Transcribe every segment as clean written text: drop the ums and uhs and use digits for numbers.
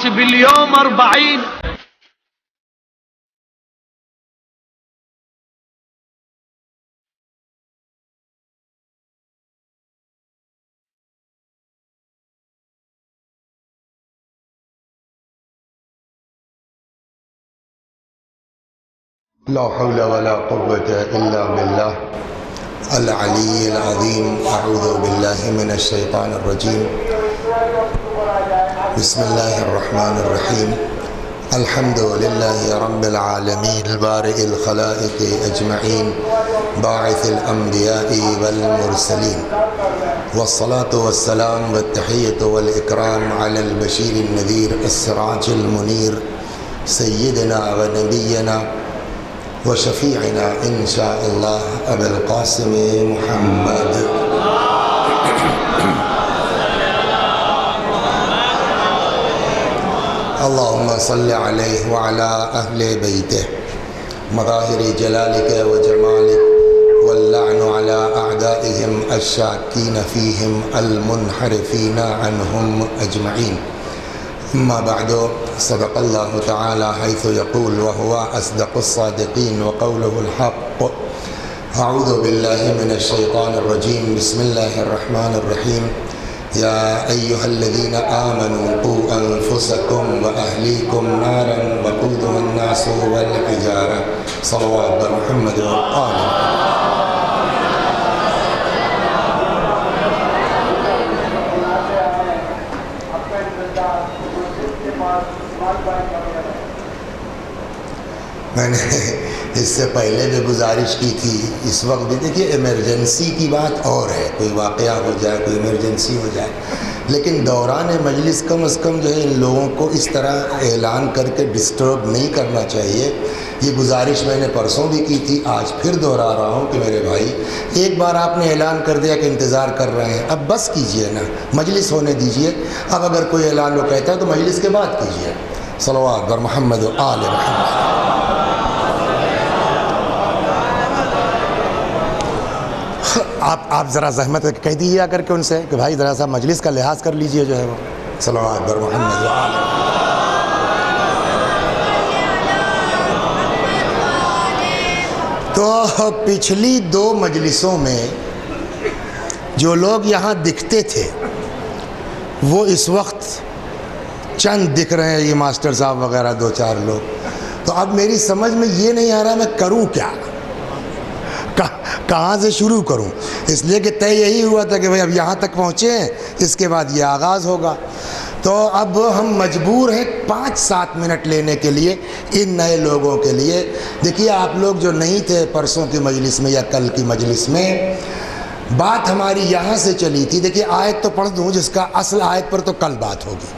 حاسب اليوم 40. لا حول ولا قوة إلا بالله العلي العظيم. أعوذ بالله من الشيطان الرجيم. بسم الله الرحمن الرحيم. الحمد لله رب العالمين البارئ الخلائق أجمعين باعث الأنبياء والمرسلين، والصلاة والسلام والتحية والإكرام على البشير النذير السراج المنير سيدنا ونبينا وشفيعنا إن شاء الله أبي القاسم محمد. اللهم صل عليه وعلى أهل بيته مظاهر جلالك وجمالك، واللعن على أعدائهم الشاكين فيهم المنحرفين عنهم أجمعين. أما بعد، صدق الله تعالى حيث يقول وهو أصدق الصادقين وقوله الحق. أعوذ بالله من الشيطان الرجيم. بسم الله الرحمن الرحيم. يا أيها الذين آمنوا قوا أنفسكم وأهليكم نارا وقودها الناس والحجارة. صلوات محمد وآل محمد. میں نے اس سے پہلے بھی گزارش کی تھی، اس وقت بھی دیکھیے ایمرجنسی کی بات اور ہے، کوئی واقعہ ہو جائے، کوئی ایمرجنسی ہو جائے، لیکن دوران مجلس کم از کم جو ہے ان لوگوں کو اس طرح اعلان کر کے ڈسٹرب نہیں کرنا چاہیے۔ یہ گزارش میں نے پرسوں بھی کی تھی، آج پھر دہرا رہا ہوں کہ میرے بھائی، ایک بار آپ نے اعلان کر دیا کہ انتظار کر رہے ہیں، اب بس کیجئے نا، مجلس ہونے دیجئے۔ اب اگر کوئی اعلان وہ کہتا ہے تو مجلس کے بعد کیجئے۔ صلوات بر محمد و آل محمد۔ آپ ذرا زحمت کہہ دیجیے کر کے ان سے کہ بھائی ذرا سا مجلس کا لحاظ کر لیجئے جو ہے وہ۔ صلوات بر محمد و آل۔ تو پچھلی 2 مجلسوں میں جو لوگ یہاں دکھتے تھے وہ اس وقت چند دکھ رہے ہیں، یہ ماسٹر صاحب وغیرہ 2-4 لوگ۔ تو اب میری سمجھ میں یہ نہیں آ رہا میں کروں کیا، کہاں سے شروع کروں، اس لیے کہ طے یہی ہوا تھا کہ بھئی اب یہاں تک پہنچے ہیں، اس کے بعد یہ آغاز ہوگا۔ تو اب ہم مجبور ہیں 5-7 منٹ لینے کے لیے ان نئے لوگوں کے لیے۔ دیکھیے آپ لوگ جو نہیں تھے پرسوں کی مجلس میں یا کل کی مجلس میں، بات ہماری یہاں سے چلی تھی۔ دیکھیے آیت تو پڑھ دوں جس کا اصل آیت پر تو کل بات ہوگی،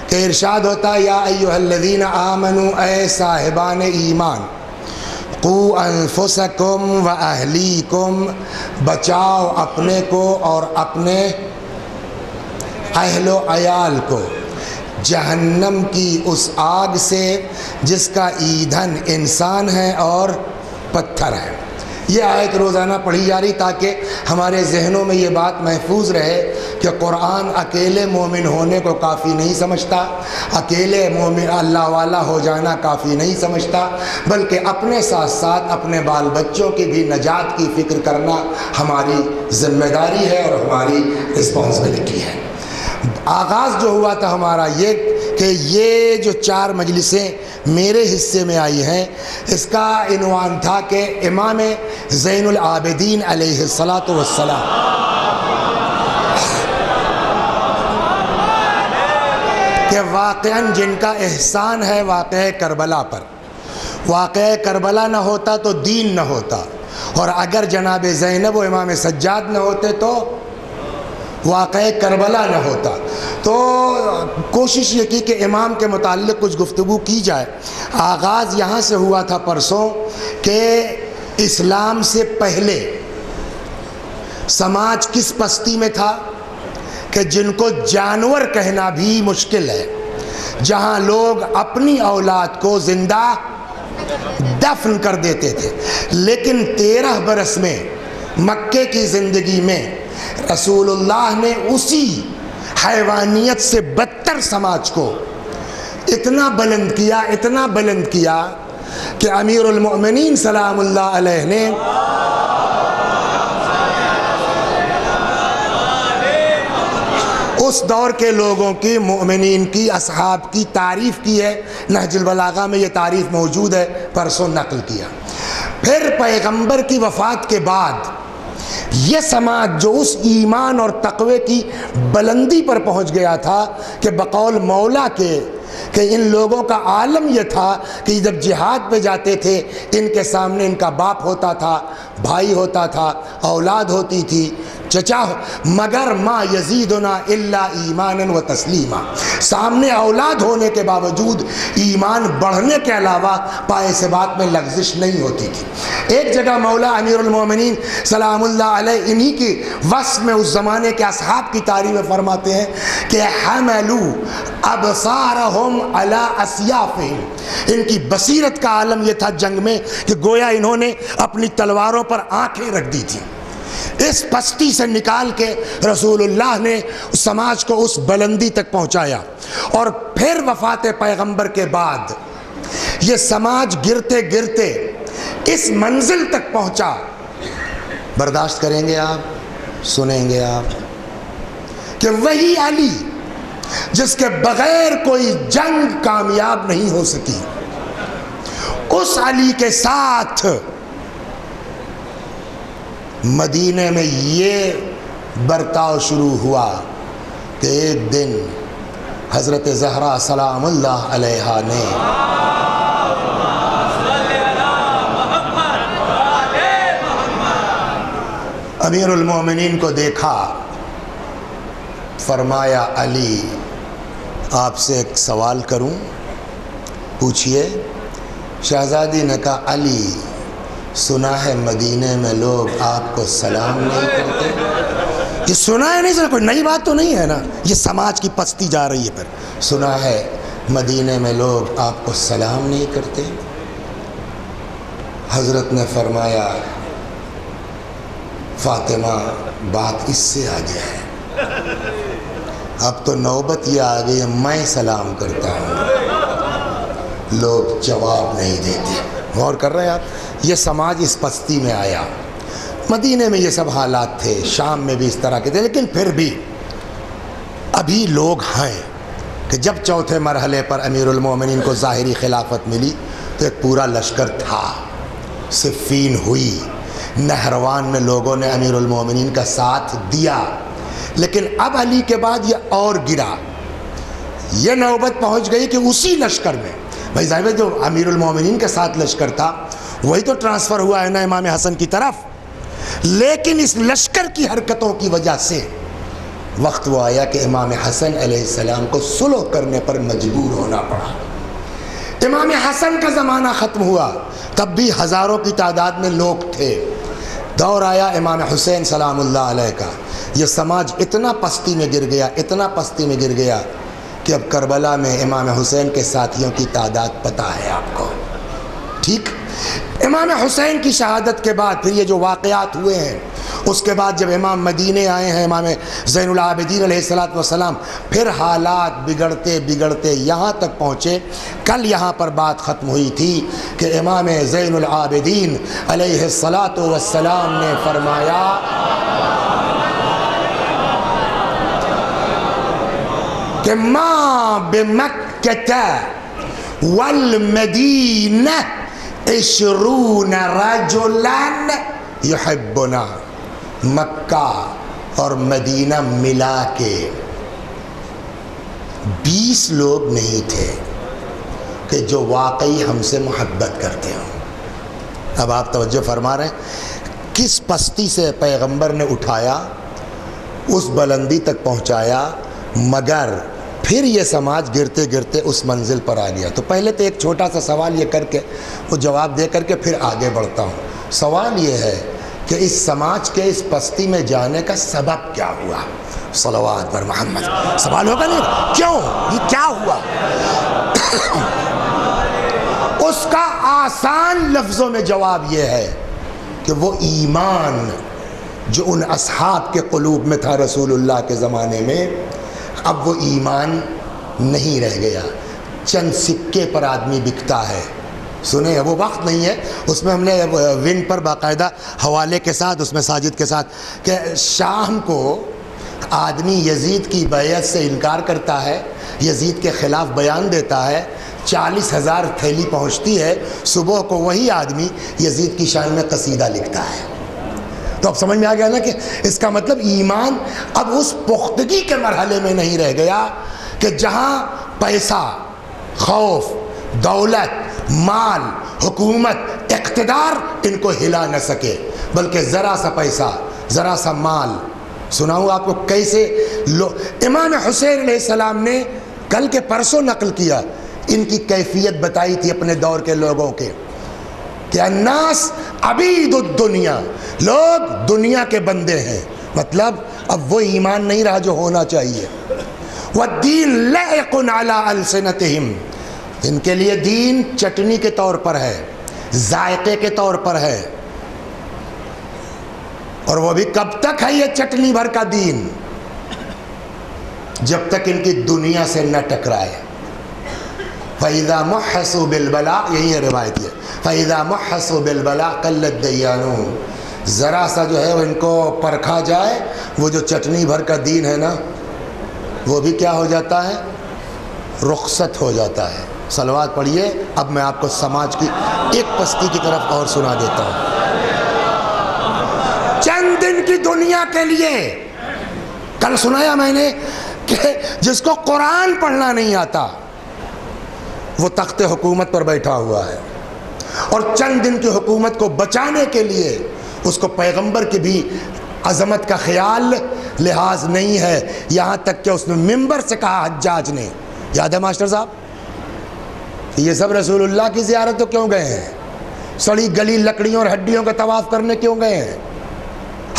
کہ ارشاد ہوتا ہے یا ایھا الذین آمنوا، اے صاحبان ایمان، قوا انفسکم و اہلیکم، بچاؤ اپنے کو اور اپنے اہل و عیال کو جہنم کی اس آگ سے جس کا ایندھن انسان ہے اور پتھر ہے۔ یہ آیت روزانہ پڑھی جا رہی تاکہ ہمارے ذہنوں میں یہ بات محفوظ رہے کہ قرآن اکیلے مومن ہونے کو کافی نہیں سمجھتا، اکیلے مومن اللہ والا ہو جانا کافی نہیں سمجھتا، بلکہ اپنے ساتھ ساتھ اپنے بال بچوں کی بھی نجات کی فکر کرنا ہماری ذمہ داری ہے اور ہماری رسپانسبلٹی ہے۔ آغاز جو ہوا تھا ہمارا یہ کہ یہ جو 4 مجلسیں میرے حصے میں آئی ہیں، اس کا عنوان تھا کہ امام زین العابدین علیہ السلام کہ واقعاً جن کا احسان ہے واقعہ کربلا پر، واقعہ کربلا نہ ہوتا تو دین نہ ہوتا، اور اگر جناب زینب و امام سجاد نہ ہوتے تو واقعہ کربلا نہ ہوتا۔ تو کوشش یہ کی کہ امام کے متعلق کچھ گفتگو کی جائے۔ آغاز یہاں سے ہوا تھا پرسوں کہ اسلام سے پہلے سماج کس پستی میں تھا کہ جن کو جانور کہنا بھی مشکل ہے، جہاں لوگ اپنی اولاد کو زندہ دفن کر دیتے تھے، لیکن 13 برس میں مکے کی زندگی میں رسول اللہ نے اسی حیوانیت سے بدتر سماج کو اتنا بلند کیا کہ امیر المؤمنین سلام اللہ علیہ نے اس دور کے لوگوں کی، مؤمنین کی، اصحاب کی تعریف کی ہے۔ نہج البلاغہ میں یہ تعریف موجود ہے، پرسوں نقل کیا۔ پھر پیغمبر کی وفات کے بعد یہ سماج جو اس ایمان اور تقوی کی بلندی پر پہنچ گیا تھا کہ بقول مولا کے کہ ان لوگوں کا عالم یہ تھا کہ جب جہاد پہ جاتے تھے ان کے سامنے ان کا باپ ہوتا تھا، بھائی ہوتا تھا، اولاد ہوتی تھی، چچا، مگر ما یزیدنا الا ایمانا و تسلیما، سامنے اولاد ہونے کے باوجود ایمان بڑھنے کے علاوہ پائے سے بات میں لغزش نہیں ہوتی تھی۔ ایک جگہ مولا امیر المومنین سلام اللہ علیہ انہی کی وصف میں اس زمانے کے اصحاب کی تعریف فرماتے ہیں کہ حملوا ابصارہم علی اسیافہم، ان کی بصیرت کا عالم یہ تھا جنگ میں کہ گویا انہوں نے اپنی تلواروں پر آنکھیں رکھ دی تھی۔ اس پستی سے نکال کے رسول اللہ نے سماج کو اس بلندی تک پہنچایا، اور پھر وفات پیغمبر کے بعد یہ سماج گرتے گرتے اس منزل تک پہنچا۔ برداشت کریں گے آپ، سنیں گے آپ کہ وہی علی جس کے بغیر کوئی جنگ کامیاب نہیں ہو سکی، اس علی کے ساتھ مدینے میں یہ برتاؤ شروع ہوا کہ ایک دن حضرت زہرا سلام اللہ علیہا نے امیر المومنین کو دیکھا، فرمایا علی آپ سے ایک سوال کروں، پوچھئے۔ شہزادی نے کہا علی سنا ہے مدینے میں لوگ آپ کو سلام نہیں کرتے؟ یہ سنا ہے نہیں، سنا کوئی نئی بات تو نہیں ہے نا، یہ سماج کی پستی جا رہی ہے۔ پھر سنا ہے مدینے میں لوگ آپ کو سلام نہیں کرتے۔ حضرت نے فرمایا فاطمہ بات اس سے آگے ہے، اب تو نوبت یہ آ گئی ہے میں سلام کرتا ہوں، لوگ جواب نہیں دیتے۔ غور کر رہے ہیں آپ، یہ سماج اس پستی میں آیا۔ مدینے میں یہ سب حالات تھے، شام میں بھی اس طرح کے تھے، لیکن پھر بھی ابھی لوگ ہیں کہ جب چوتھے مرحلے پر امیر المومنین کو ظاہری خلافت ملی تو ایک پورا لشکر تھا، صفین ہوئی، نہروان میں لوگوں نے امیر المومنین کا ساتھ دیا، لیکن اب علی کے بعد یہ اور گرا۔ یہ نوبت پہنچ گئی کہ اسی لشکر میں، بھائی ظاہر جو امیر المومنین کے ساتھ لشکر تھا وہی تو ٹرانسفر ہوا ہے نا امام حسن کی طرف، لیکن اس لشکر کی حرکتوں کی وجہ سے وقت وہ آیا کہ امام حسن علیہ السلام کو صلح کرنے پر مجبور ہونا پڑا۔ امام حسن کا زمانہ ختم ہوا، تب بھی ہزاروں کی تعداد میں لوگ تھے۔ دور آیا امام حسین سلام اللہ علیہ کا، یہ سماج اتنا پستی میں گر گیا، اتنا پستی میں گر گیا کہ اب کربلا میں امام حسین کے ساتھیوں کی تعداد پتہ ہے آپ کو، ٹھیک؟ امام حسین کی شہادت کے بعد پھر یہ جو واقعات ہوئے ہیں، اس کے بعد جب امام مدینے آئے ہیں امام زین العابدین علیہ السلام، پھر حالات بگڑتے بگڑتے یہاں تک پہنچے۔ کل یہاں پر بات ختم ہوئی تھی کہ امام زین العابدین علیہ السلام نے فرمایا کہ ما بمکہ والمدینہ 20 رجلا یحبنا، مکہ اور مدینہ ملا کے 20 لوگ نہیں تھے کہ جو واقعی ہم سے محبت کرتے ہوں۔ اب آپ توجہ فرما رہے ہیں کس پستی سے پیغمبر نے اٹھایا، اس بلندی تک پہنچایا، مگر پھر یہ سماج گرتے گرتے اس منزل پر آ گیا۔ تو پہلے تو ایک چھوٹا سا سوال یہ کر کے وہ جواب دے کر کے پھر آگے بڑھتا ہوں۔ سوال یہ ہے کہ اس سماج کے اس پستی میں جانے کا سبب کیا ہوا؟ صلوات پر محمد۔ سوال ہوگا نہیں کیوں، یہ کیا ہوا؟ اس کا آسان لفظوں میں جواب یہ ہے کہ وہ ایمان جو ان اصحاب کے قلوب میں تھا رسول اللہ کے زمانے میں، اب وہ ایمان نہیں رہ گیا۔ چند سکے پر آدمی بکتا ہے. سنیں وہ وقت نہیں ہے, اس میں ہم نے ون پر باقاعدہ حوالے کے ساتھ, اس میں ساجد کے ساتھ, کہ شام کو آدمی یزید کی بیعت سے انکار کرتا ہے, یزید کے خلاف بیان دیتا ہے, 40,000 تھیلی پہنچتی ہے, صبح کو وہی آدمی یزید کی شان میں قصیدہ لکھتا ہے. تو اب سمجھ میں آ گیا نا کہ اس کا مطلب ایمان اب اس پختگی کے مرحلے میں نہیں رہ گیا کہ جہاں پیسہ, خوف, دولت, مال, حکومت, اقتدار ان کو ہلا نہ سکے, بلکہ ذرا سا پیسہ, ذرا سا مال. سناؤں آپ کو کیسے امام حسین علیہ السلام نے کل کے پرسوں نقل کیا, ان کی کیفیت بتائی تھی اپنے دور کے لوگوں کے, کہ الناس عبید الدنیا, لوگ دنیا کے بندے ہیں. مطلب اب وہ ایمان نہیں رہا جو ہونا چاہیے. والدین لائق علی السنتہم, ان کے لیے دین چٹنی کے طور پر ہے, ذائقے کے طور پر ہے, اور وہ بھی کب تک ہے یہ چٹنی بھر کا دین؟ جب تک ان کی دنیا سے نہ ٹکرائے. فَإِذَا مُحَّسُوا بِالْبَلَاءِ, یہی ہے روایت ہے, فَإِذَا مُحَّسُوا بِالْبَلَاءِ قَلَّتْ دَيَّانُهُمْ, ذرا سا جو ہے ان کو پرکھا جائے, وہ جو چٹنی بھر کا دین ہے نا, وہ بھی کیا ہو جاتا ہے؟ رخصت ہو جاتا ہے. صلوات پڑھیے. اب میں آپ کو سماج کی ایک پستی کی طرف اور سنا دیتا ہوں. چند دن کی دنیا کے لیے, کل سنایا میں نے کہ جس کو قرآن پڑھنا نہیں آتا وہ تخت حکومت پر بیٹھا ہوا ہے, اور چند دن کی حکومت کو بچانے کے لیے اس کو پیغمبر کی بھی عظمت کا خیال لحاظ نہیں ہے. یہاں تک کہ اس نے ممبر سے کہا حجاج نے, یاد ہے ماسٹر صاحب, یہ سب رسول اللہ کی زیارت تو کیوں گئے ہیں؟ سڑی گلی لکڑیوں اور ہڈیوں کا طواف کرنے کیوں گئے ہیں؟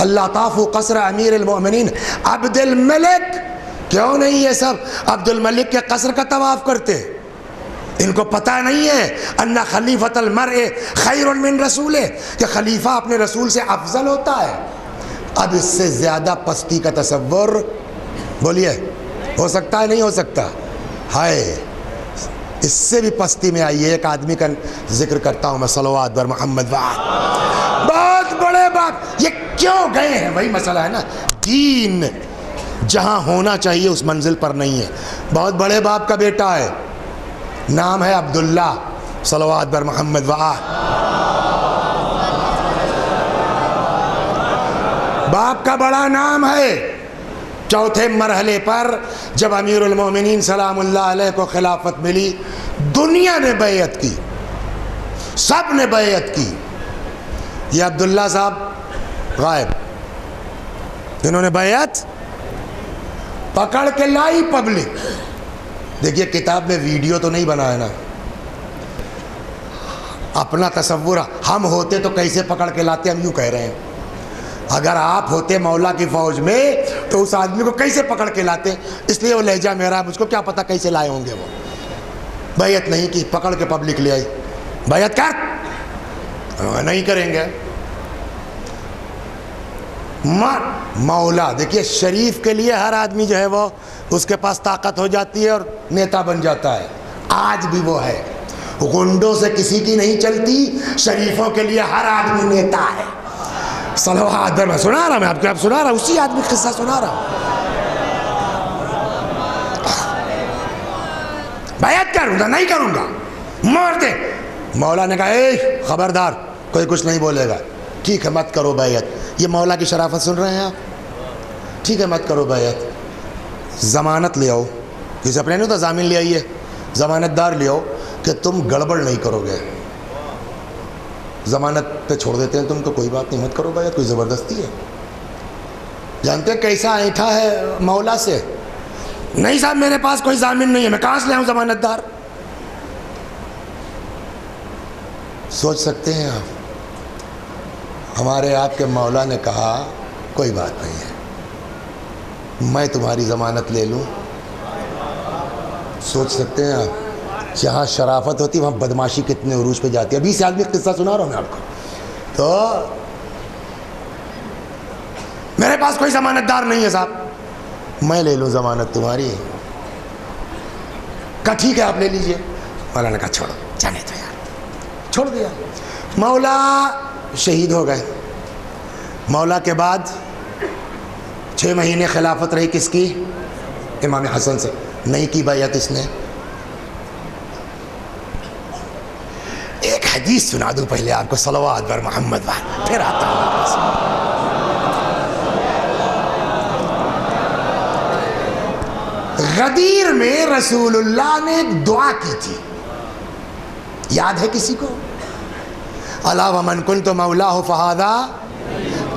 اللہ طافو قصر امیر المؤمنین عبد الملک, کیوں نہیں یہ سب عبد الملک کے قصر کا طواف کرتے؟ ان کو پتہ نہیں ہے ان خلیفۃ المرء خیر من رسولہ, کہ خلیفہ اپنے رسول سے افضل ہوتا ہے. اب اس سے زیادہ پستی کا تصور بولیے ہو سکتا ہے؟ نہیں ہو سکتا. ہائے, اس سے بھی پستی میں آئیے. ایک آدمی کا ذکر کرتا ہوں میں, صلوات بر محمد وآل. بہت بڑے باپ, یہ کیوں گئے ہیں؟ وہی مسئلہ ہے نا, دین جہاں ہونا چاہیے اس منزل پر نہیں ہے. بہت بڑے باپ کا بیٹا ہے, نام ہے عبداللہ, صلوات بر محمد وآل. باپ کا بڑا نام ہے. چوتھے مرحلے پر جب امیر المومنین سلام اللہ علیہ کو خلافت ملی, دنیا نے بیعت کی, سب نے بیعت کی. یہ عبداللہ صاحب غائب, انہوں نے بیعت پکڑ کے لائی پبلک. دیکھیے کتاب میں ویڈیو تو نہیں بنا ہے نا, اپنا تصور ہم ہوتے تو کیسے پکڑ کے لاتے, ہم یوں کہہ رہے ہیں. اگر آپ ہوتے مولا کی فوج میں تو اس آدمی کو کیسے پکڑ کے لاتے؟ اس لیے وہ لہجہ میرا, مجھ کو کیا پتہ کیسے لائے ہوں گے. وہ بیعت نہیں کی, پکڑ کے پبلک لے آئی. بیعت کر, نہیں کریں گے. مولا, دیکھیے شریف کے لیے ہر آدمی جو ہے وہ اس کے پاس طاقت ہو جاتی ہے اور نیتا بن جاتا ہے. آج بھی وہ ہے, غنڈوں سے کسی کی نہیں چلتی, شریفوں کے لیے ہر آدمی نیتا ہے. صلوات, میں سنا رہا, میں آپ کو اب سنا رہا, اسی آدمی کا قصہ سنا رہا. بیعت کروں گا, نہیں کروں گا, مار دے. مولا نے کہا اے خبردار, کوئی کچھ نہیں بولے گا. ٹھیک ہے مت کرو بیعت. یہ مولا کی شرافت سن رہے ہیں آپ؟ ٹھیک ہے مت کرو بیعت. ضمانت لے آؤ, کسی اپنے نہیں ہوتا, ضامن لے آئیے, ضمانت دار لے آؤ کہ تم گڑبڑ نہیں کرو گے. ضمانت پہ چھوڑ دیتے ہیں تم کو, کوئی بات نہیں, مت کرو بیعت. کوئی زبردستی ہے؟ جانتے ہیں کیسا اینٹھا ہے مولا سے؟ نہیں صاحب میرے پاس کوئی ضامن نہیں ہے, میں کہاں سے لے آؤں ضمانت دار؟ سوچ سکتے ہیں آپ, ہمارے آپ کے مولا نے کہا کوئی بات نہیں ہے, میں تمہاری ضمانت لے لوں. سوچ سکتے ہیں آپ, جہاں شرافت ہوتی وہاں بدماشی کتنے عروج پہ جاتی ہے. ابھی سے آدمی قصہ سنا رہا ہوں میں آپ کو. تو میرے پاس کوئی ضمانت دار نہیں ہے صاحب, میں لے لوں ضمانت تمہاری. کہا ٹھیک ہے آپ لے لیجئے. مولا نے کہا چھوڑو, جانے دو یار, چھوڑ دیا. مولا شہید ہو گئے. مولا کے بعد 6 مہینے خلافت رہی کس کی؟ امام حسن سے. نہیں کی بیعت اس نے. ایک حدیث سنا دوں پہلے آپ کو, صلوات بر محمد بار, پھر آتا ہوں. غدیر میں رسول اللہ نے ایک دعا کی تھی, یاد ہے کسی کو؟ الا ومن کنت مولاه فهذا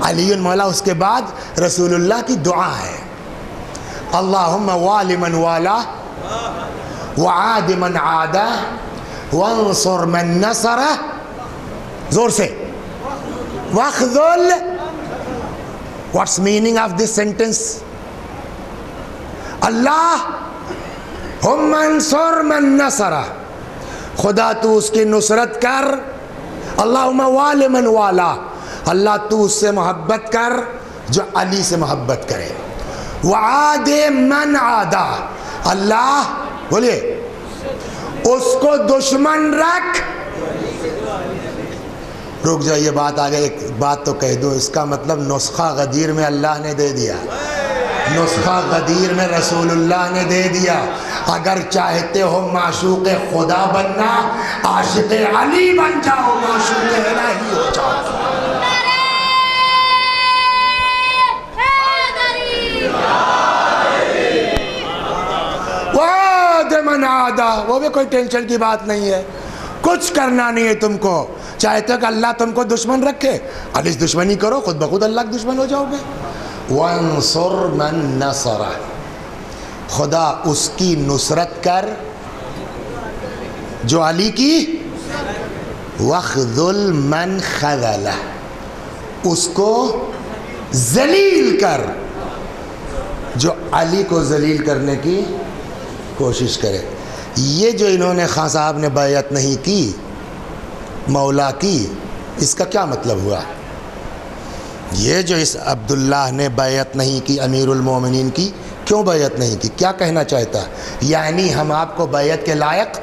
علی مولا. اس کے بعد رسول اللہ کی دعا ہے, اللہم والی من والا وعاد من عادا وانصر من نصر, زور سے, واخذل. What's meaning of this sentence? اللہ ہم انصر من نصر, خدا تو اس کی نصرت کر. اللہم والی من والا, اللہ تو اس سے محبت کر جو علی سے محبت کرے. وعاد من عادا, اللہ بولیے اس کو دشمن رکھ. رک جائیے, بات آگے ایک بات تو کہہ دوں, اس کا مطلب نسخہ غدیر میں اللہ نے دے دیا, نسخہ غدیر میں رسول اللہ نے دے دیا. اگر چاہتے ہو معشوق خدا بننا, عاشق علی بن جاؤ, معشوق الہی ہو جاؤ. وعد من عادا, وہ بھی کوئی ٹینشن کی بات نہیں ہے, کچھ کرنا نہیں ہے تم کو. چاہتے ہو کہ اللہ تم کو دشمن رکھے, علی سے دشمنی کرو, خود بخود اللہ کے دشمن ہو جاؤ گے. وانصر من نصر, خدا اس کی نصرت کر جو علی کی. واخذل من خذلہ, اس کو ذلیل کر جو علی کو ذلیل کرنے کی کوشش کرے. یہ جو انہوں نے خان صاحب نے بیعت نہیں کی مولا کی, اس کا کیا مطلب ہوا؟ یہ جو اس عبداللہ نے بیعت نہیں کی امیر المومنین کی, کیوں بیعت نہیں کی؟ کیا کہنا چاہتا؟ یعنی ہم آپ کو بیعت کے لائق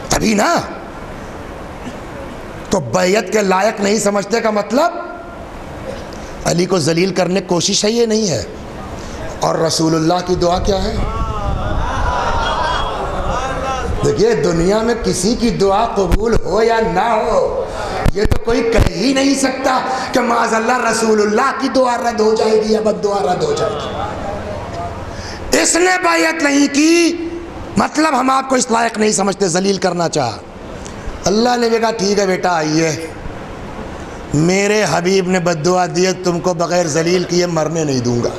تبھی نا, تو بیعت کے لائق نہیں سمجھتے کا مطلب علی کو ذلیل کرنے کی کوشش ہے, یہ نہیں ہے. اور رسول اللہ کی دعا کیا ہے؟ دیکھیے دنیا میں کسی کی دعا قبول ہو یا نہ ہو, یہ تو کوئی کہہ ہی نہیں سکتا کہ معاذ اللہ رسول اللہ کی دعا رد ہو جائے گی یا بد دعا رد ہو جائے گی. اس نے بیعت نہیں کی مطلب ہم آپ کو اس لائق نہیں سمجھتے, ذلیل کرنا چاہا. اللہ نے بھی کہا ٹھیک ہے بیٹا آئیے, میرے حبیب نے بد دعا دی, تم کو بغیر ذلیل کیے مرنے نہیں دوں گا.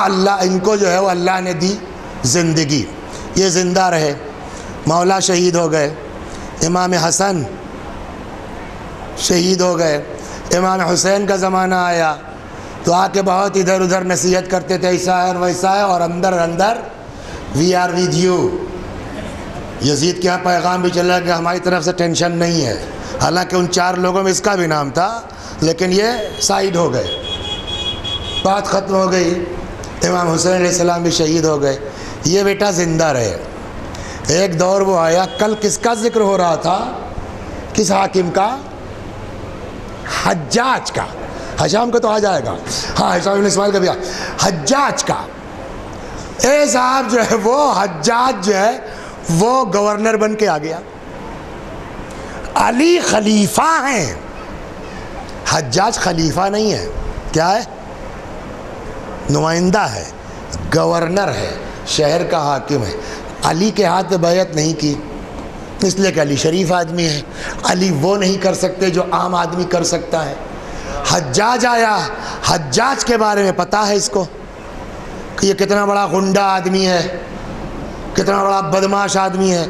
اللہ ان کو جو ہے وہ اللہ نے دی زندگی, یہ زندہ رہے. مولا شہید ہو گئے, امام حسن شہید ہو گئے, امام حسین کا زمانہ آیا تو آ کے بہت ادھر ادھر نصیحت کرتے تھے, ایسا ہے اور ویسا ہے, اور اندر اندر وی آر ود یو. یزید کے یہاں پیغام بھی چلا کہ ہماری طرف سے ٹینشن نہیں ہے, حالانکہ ان 4 لوگوں میں اس کا بھی نام تھا, لیکن یہ سائیڈ ہو گئے, بات ختم ہو گئی. امام حسین علیہ السلام بھی شہید ہو گئے, یہ بیٹا زندہ رہے. ایک دور وہ آیا, کل کس کا ذکر ہو رہا تھا, کس حاکم کا؟ حجاج کا. حشام کا تو آ جائے گا, ہاں حشام بن اسماعیل کا بھی. حجاج کا اے صاحب جو ہے وہ حجاج جو ہے وہ گورنر بن کے آ گیا. علی خلیفہ ہیں, حجاج خلیفہ نہیں ہے, کیا ہے؟ نمائندہ ہے, گورنر ہے, شہر کا حاکم ہے. علی کے ہاتھ میں بیعت نہیں کی اس لیے کہ علی شریف آدمی ہے, علی وہ نہیں کر سکتے جو عام آدمی کر سکتا ہے. حجاج آیا, حجاج کے بارے میں پتہ ہے اس کو کہ یہ کتنا بڑا غنڈہ آدمی ہے, کتنا بڑا بدماش آدمی ہے.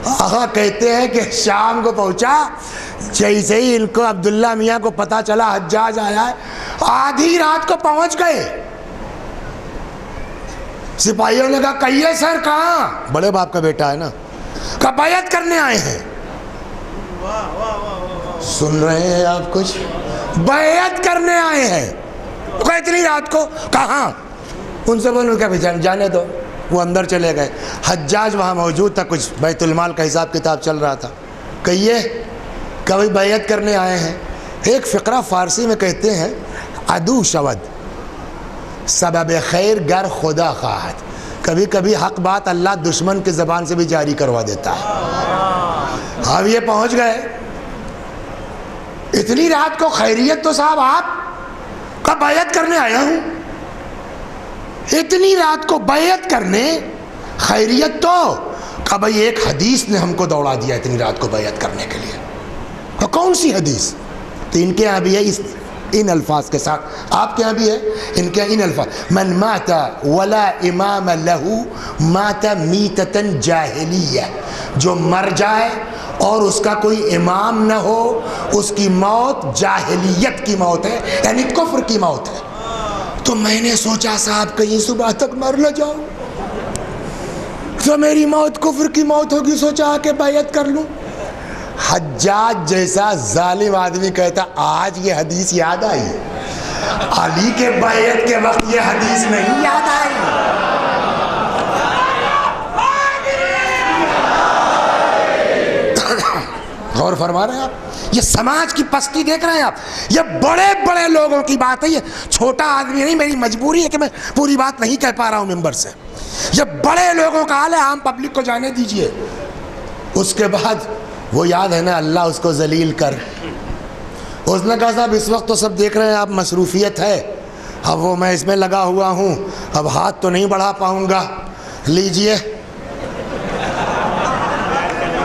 آقا کہتے ہیں کہ شام کو پہنچا, جیسے ہی ان کو عبداللہ میاں کو پتہ چلا حجاج آیا ہے, آدھی رات کو پہنچ گئے. سپاہیوں نے کہا کہیے سر کہاں؟ بڑے باپ کا بیٹا ہے نا, کہا بیعت کرنے آئے ہیں. سن رہے ہیں آپ کچھ؟ بیعت کرنے آئے ہیں. کہا اتنی رات کو کہاں؟ ان سے بولوں کیا جانے دو, وہ اندر چلے گئے. حجاج وہاں موجود تھا, کچھ بیت المال کا حساب کتاب چل رہا تھا. کہیے کبھی بیعت کرنے آئے ہیں. ایک فقرہ فارسی میں کہتے ہیں عدو شود سبب خیر گر خدا خواہد. کبھی کبھی حق بات اللہ دشمن کی زبان سے بھی جاری کروا دیتا ہے. اب یہ پہنچ گئے. اتنی رات کو خیریت تو صاحب آپ کا بیعت کرنے آیا ہوں. اتنی رات کو بیعت کرنے, خیریت تو کہ بھائی ایک حدیث نے ہم کو دوڑا دیا اتنی رات کو بیعت کرنے کے لیے. تو کون سی حدیث؟ تو ان کے یہاں بھی ہے ان الفاظ کے ساتھ, آپ کے یہاں بھی ہے ان کے ان الفاظ, من مات ولا امام له مات میتتا جاہلیہ. جو مر جائے اور اس کا کوئی امام نہ ہو, اس کی موت جاہلیت کی موت ہے, یعنی کفر کی موت ہے. تو میں نے سوچا صاحب کہیں صبح تک مر نہ جاؤں, تو میری موت کفر کی موت ہوگی, سوچا کہ بیعت کر لوں. حجاج جیسا ظالم آدمی کہتا آج یہ حدیث یاد آئی, علی کے بیعت کے وقت یہ حدیث نہیں یاد آئی. غور فرما رہے ہیں آپ؟ یہ سماج کی پستی دیکھ رہے ہیں آپ؟ یہ بڑے بڑے لوگوں کی بات ہے, یہ چھوٹا آدمی نہیں. میری مجبوری ہے کہ میں پوری بات نہیں کہہ پا رہا ہوں ممبر سے. یہ بڑے لوگوں کا حال ہے, عام پبلک کو جانے دیجئے. اس کے بعد وہ یاد ہے نا, اللہ اس کو ذلیل کر. اس نے کہا صاحب اس وقت تو سب دیکھ رہے ہیں آپ, مصروفیت ہے, اب وہ میں اس میں لگا ہوا ہوں, اب ہاتھ تو نہیں بڑھا پاؤں گا, لیجئے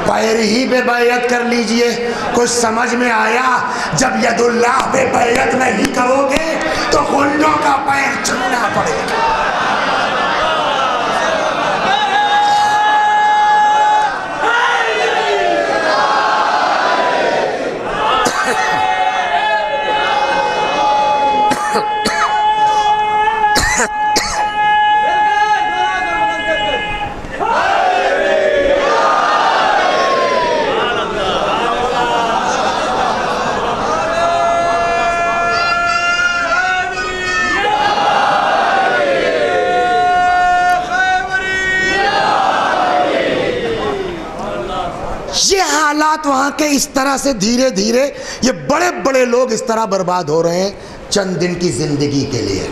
پیر ہی پہ بیعت کر لیجئے. کچھ سمجھ میں آیا؟ جب ید اللہ پہ بیعت نہیں کرو گے تو گنڈوں کا پیر چھوڑنا پڑے گا. وہاں کے اس طرح سے دھیرے دھیرے یہ بڑے بڑے لوگ اس طرح برباد ہو رہے ہیں چند دن کی زندگی کے لیے.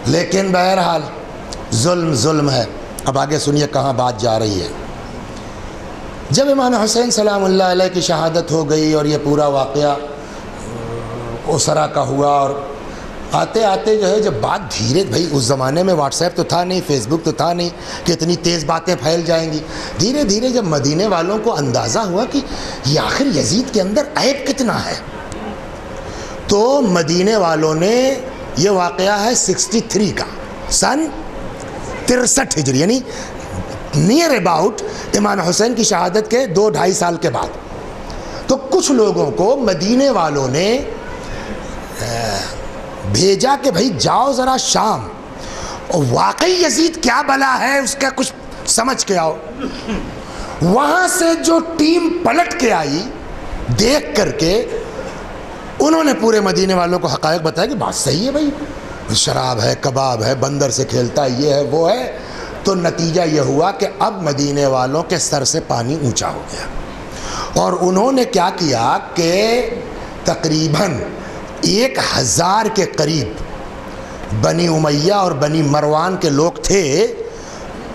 لیکن بہرحال ظلم ظلم ہے. اب آگے سنیے کہاں بات جا رہی ہے. جب امام حسین سلام اللہ علیہ کی شہادت ہو گئی اور یہ پورا واقعہ اسرا کا ہوا, اور آتے آتے جو ہے جب بات دھیرے, بھائی اس زمانے میں واٹس ایپ تو تھا نہیں, فیس بک تو تھا نہیں کہ اتنی تیز باتیں پھیل جائیں گی. دھیرے دھیرے جب مدینے والوں کو اندازہ ہوا کہ یہ آخر یزید کے اندر عیب کتنا ہے, تو مدینے والوں نے, یہ واقعہ ہے 63 کا, سن 63 ہجری, یعنی نیئر اباؤٹ امام حسین کی شہادت کے 2-2.5 سال کے بعد. تو کچھ لوگوں کو مدینے والوں نے بھیجا کہ بھائی جاؤ ذرا شام, اور واقعی یزید کیا بلا ہے اس کا کچھ سمجھ کے آؤ. وہاں سے جو ٹیم پلٹ کے آئی, دیکھ کر کے انہوں نے پورے مدینے والوں کو حقائق بتایا کہ بات صحیح ہے بھائی, شراب ہے, کباب ہے, بندر سے کھیلتا ہے, یہ ہے وہ ہے. تو نتیجہ یہ ہوا کہ اب مدینے والوں کے سر سے پانی اونچا ہو گیا, اور انہوں نے کیا کیا کہ تقریباً 1000 کے قریب بنی امیہ اور بنی مروان کے لوگ تھے,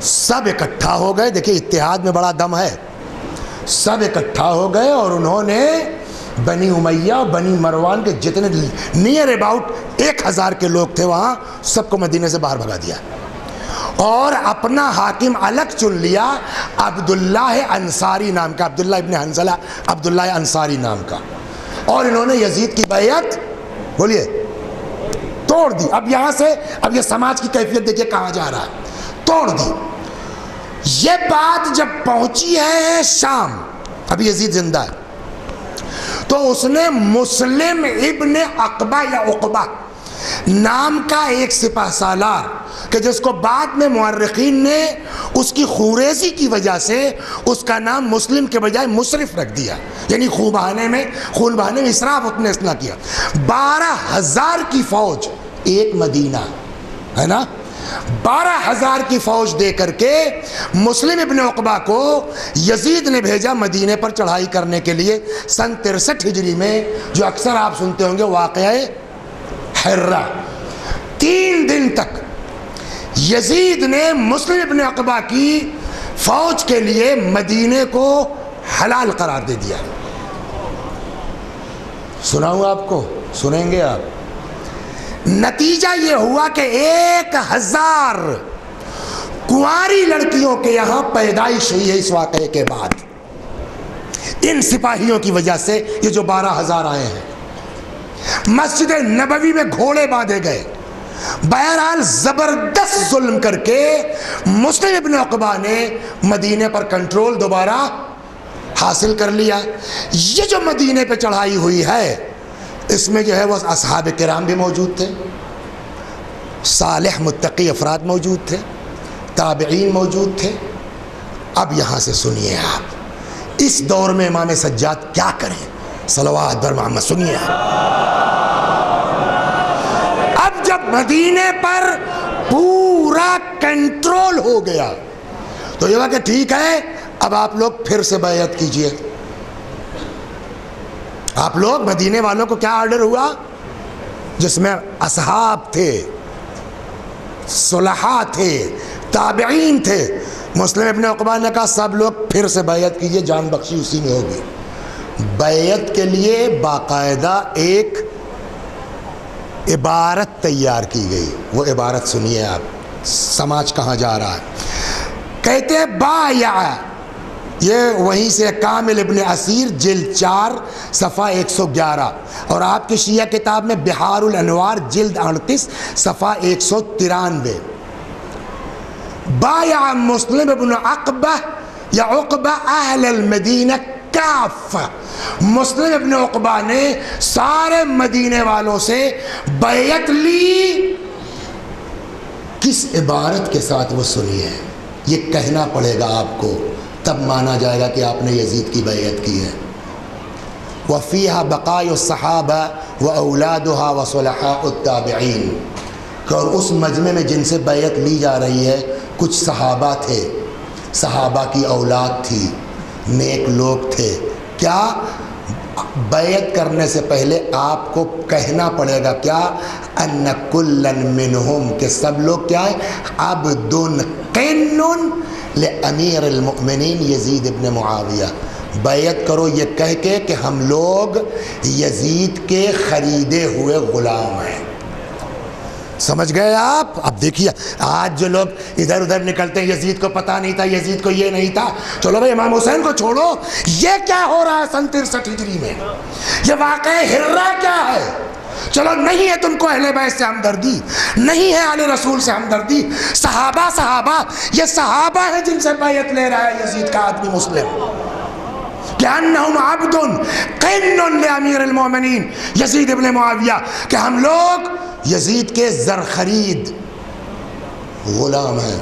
سب اکٹھا ہو گئے. دیکھیں اتحاد میں بڑا دم ہے. سب اکٹھا ہو گئے اور انہوں نے بنی امیہ اور بنی مروان کے جتنے نیئر اباؤٹ 1000 کے لوگ تھے وہاں, سب کو مدینے سے باہر بھگا دیا, اور اپنا حاکم الگ چن لیا, عبداللہ انصاری نام کا, عبداللہ ابن حنظلہ عبداللہ انصاری نام کا. اور انہوں نے یزید کی بیعت بولیے توڑ دی. اب یہاں سے اب یہ سماج کی کیفیت دیکھیے کہاں جا رہا ہے, توڑ دی. یہ بات جب پہنچی ہے شام, ابھی یزید زندہ ہے, تو اس نے مسلم ابن عقبہ یا عقبہ نام کا ایک سپہ سالار, کہ جس کو بعد میں مورخین نے اس کی خوریزی کی وجہ سے اس کا نام مسلم کے بجائے مصرف رکھ دیا, یعنی خون بہانے میں اسراف اتنے کیا. 12,000 کی فوج, ایک مدینہ ہے نا, 12,000 کی فوج دے کر کے مسلم ابن عقبہ کو یزید نے بھیجا مدینے پر چڑھائی کرنے کے لیے سن 63 ہجری میں، جو اکثر آپ سنتے ہوں گے واقعہ حرہ۔ 3 دن تک یزید نے مسلم ابن عقبہ کی فوج کے لیے مدینے کو حلال قرار دے دیا۔ سناؤں آپ کو، سنیں گے آپ؟ نتیجہ یہ ہوا کہ 1000 کنواری لڑکیوں کے یہاں پیدائش ہوئی ہے اس واقعے کے بعد، ان سپاہیوں کی وجہ سے یہ جو 12,000 آئے ہیں۔ مسجد نبوی میں گھوڑے باندھے گئے۔ بہرحال زبردست ظلم کر کے مسلم ابن عقبہ نے مدینے پر کنٹرول دوبارہ حاصل کر لیا۔ یہ جو مدینے پہ چڑھائی ہوئی ہے، اس میں جو ہے وہ اصحاب کرام بھی موجود تھے، صالح متقی افراد موجود تھے، تابعین موجود تھے۔ اب یہاں سے سنیے آپ اس دور میں امام سجاد کیا کریں، صلوات بر محمد، سنیے اب جب مدینے پر پورا کنٹرول ہو گیا تو یہ کہ ٹھیک ہے، اب آپ لوگ پھر سے بیعت کیجئے۔ آپ لوگ مدینے والوں کو کیا آرڈر ہوا، جس میں اصحاب تھے، صلحاء تھے، تابعین تھے، مسلم ابن عقبہ نے کہا سب لوگ پھر سے بیعت کیجئے، جان بخشی اسی میں ہوگی۔ بیعت کے لیے باقاعدہ ایک عبارت تیار کی گئی، وہ عبارت سنیے آپ، سماج کہاں جا رہا ہے۔ کہتے ہیں بایع، یہ وہیں سے کامل ابن اسیر جلد 4 صفحہ 111، اور آپ کی شیعہ کتاب میں بحار الانوار جلد 38 صفحہ 193۔ بایع مسلم ابن عقبہ یا عقبہ اہل المدینہ کافہ، مسلم ابن عقبہ نے سارے مدینے والوں سے بیعت لی۔ کس عبارت کے ساتھ وہ سنیے، یہ کہنا پڑے گا آپ کو، تب مانا جائے گا کہ آپ نے یزید کی بیعت کی ہے۔ وَفِيهَا بَقَايُ الصَّحَابَةِ وَأَوْلَادُهَا وَصُلَحَاءُ التَّابِعِينَ، کہ اور اس مجمع میں جن سے بیعت لی جا رہی ہے کچھ صحابہ تھے، صحابہ کی اولاد تھی، نیک لوگ تھے۔ کیا بیعت کرنے سے پہلے آپ کو کہنا پڑے گا کیا، ان کلا منہم، کہ سب لوگ کیا ہے، عبد قن لامیر المؤمنین یزید ابن معاویہ، بیعت کرو یہ کہہ کے کہ ہم لوگ یزید کے خریدے ہوئے غلام ہیں۔ سمجھ گئے آپ؟ اب دیکھیے آج جو لوگ ادھر ادھر نکلتے ہیں، یزید کو پتہ نہیں تھا، یزید کو یہ نہیں تھا، چلو بھائی امام حسین کو چھوڑو، یہ کیا ہو رہا ہے سن 63 ہجری میں، یہ واقعہ حرہ کیا ہے؟ چلو نہیں ہے تم کو اہل بیت سے ہمدردی، نہیں ہے آل رسول سے ہمدردی، صحابہ یہ صحابہ ہیں جن سے بیعت لے رہا ہے یزید کا آدمی مسلم، کہ عبد قن لامیر المومنین یزید ابن معاویہ، کہ ہم لوگ یزید کے زرخرید غلام ہیں۔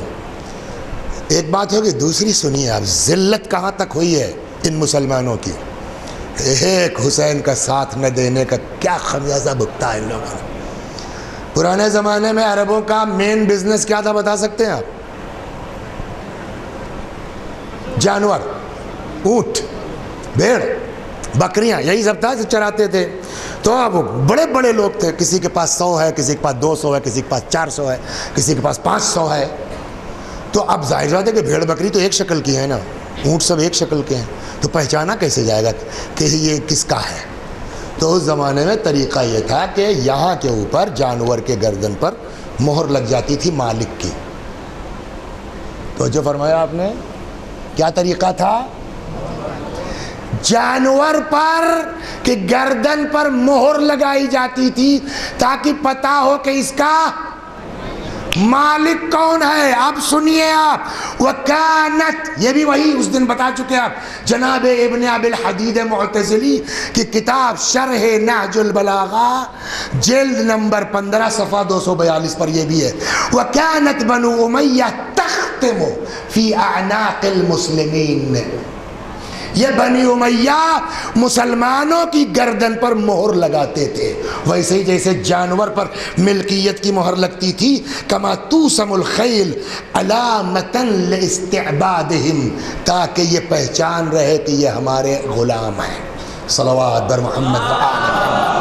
ایک بات ہوگی، دوسری سنیے آپ، ذلت کہاں تک ہوئی ہے ان مسلمانوں کی، ایک حسین کا ساتھ نہ دینے کا کیا خمیازہ بھگتا ہے ان لوگوں نے۔ پرانے زمانے میں عربوں کا مین بزنس کیا تھا بتا سکتے ہیں آپ؟ جانور، اونٹ، بھیڑ، بکریاں، یہی سب تھا، چراتے تھے۔ تو اب بڑے بڑے لوگ تھے، کسی کے پاس 100 ہے، کسی کے پاس 200 ہے، کسی کے پاس 400 ہے، کسی کے پاس 500 ہے۔ تو اب ظاہر بات ہے کہ بھیڑ بکری تو ایک شکل کی ہے نا، اونٹ سب ایک شکل کے ہیں، تو پہچانا کیسے جائے گا کہ یہ کس کا ہے؟ تو اس زمانے میں طریقہ یہ تھا کہ یہاں کے اوپر جانور کے گردن پر مہر لگ جاتی تھی مالک کی۔ تو جو فرمایا آپ نے، کیا طریقہ تھا؟ جانور پر کہ گردن پر مہر لگائی جاتی تھی تاکہ پتہ ہو کہ اس کا مالک کون ہے۔ اب سنیے آپ، وَكَانَتْ، یہ بھی وہی اس دن بتا چکے آپ، جناب ابن ابی الحدید معتزلی کی کتاب شرح نہج البلاغہ جلد نمبر 15 صفحہ 242 پر یہ بھی ہے، وَكَانَتْ بَنُو أُمَيَّةَ تَخْتِمُ فِي أَعْنَاقِ الْمُسْلِمِينَ، یہ بنی امیہ مسلمانوں کی گردن پر مہر لگاتے تھے، ویسے ہی جیسے جانور پر ملکیت کی مہر لگتی تھی، کما توسم الخیل علامتا لاستعبادہم، تاکہ یہ پہچان رہے کہ یہ ہمارے غلام ہیں۔ صلوات بر محمد و آل محمد۔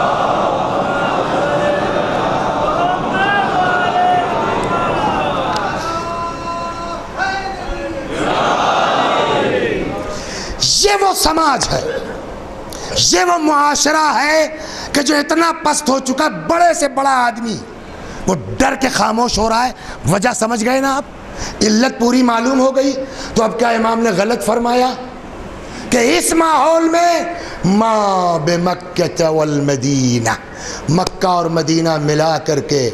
یہ وہ سماج ہے، یہ وہ معاشرہ ہے کہ جو اتنا پست ہو چکا، بڑے سے بڑا آدمی وہ ڈر کے خاموش ہو رہا ہے۔ وجہ سمجھ گئے نا آپ، علت پوری معلوم ہو گئی۔ تو اب کیا امام نے غلط فرمایا کہ اس ماحول میں ما بمکہ والمدینہ، مکہ اور مدینہ ملا کر کے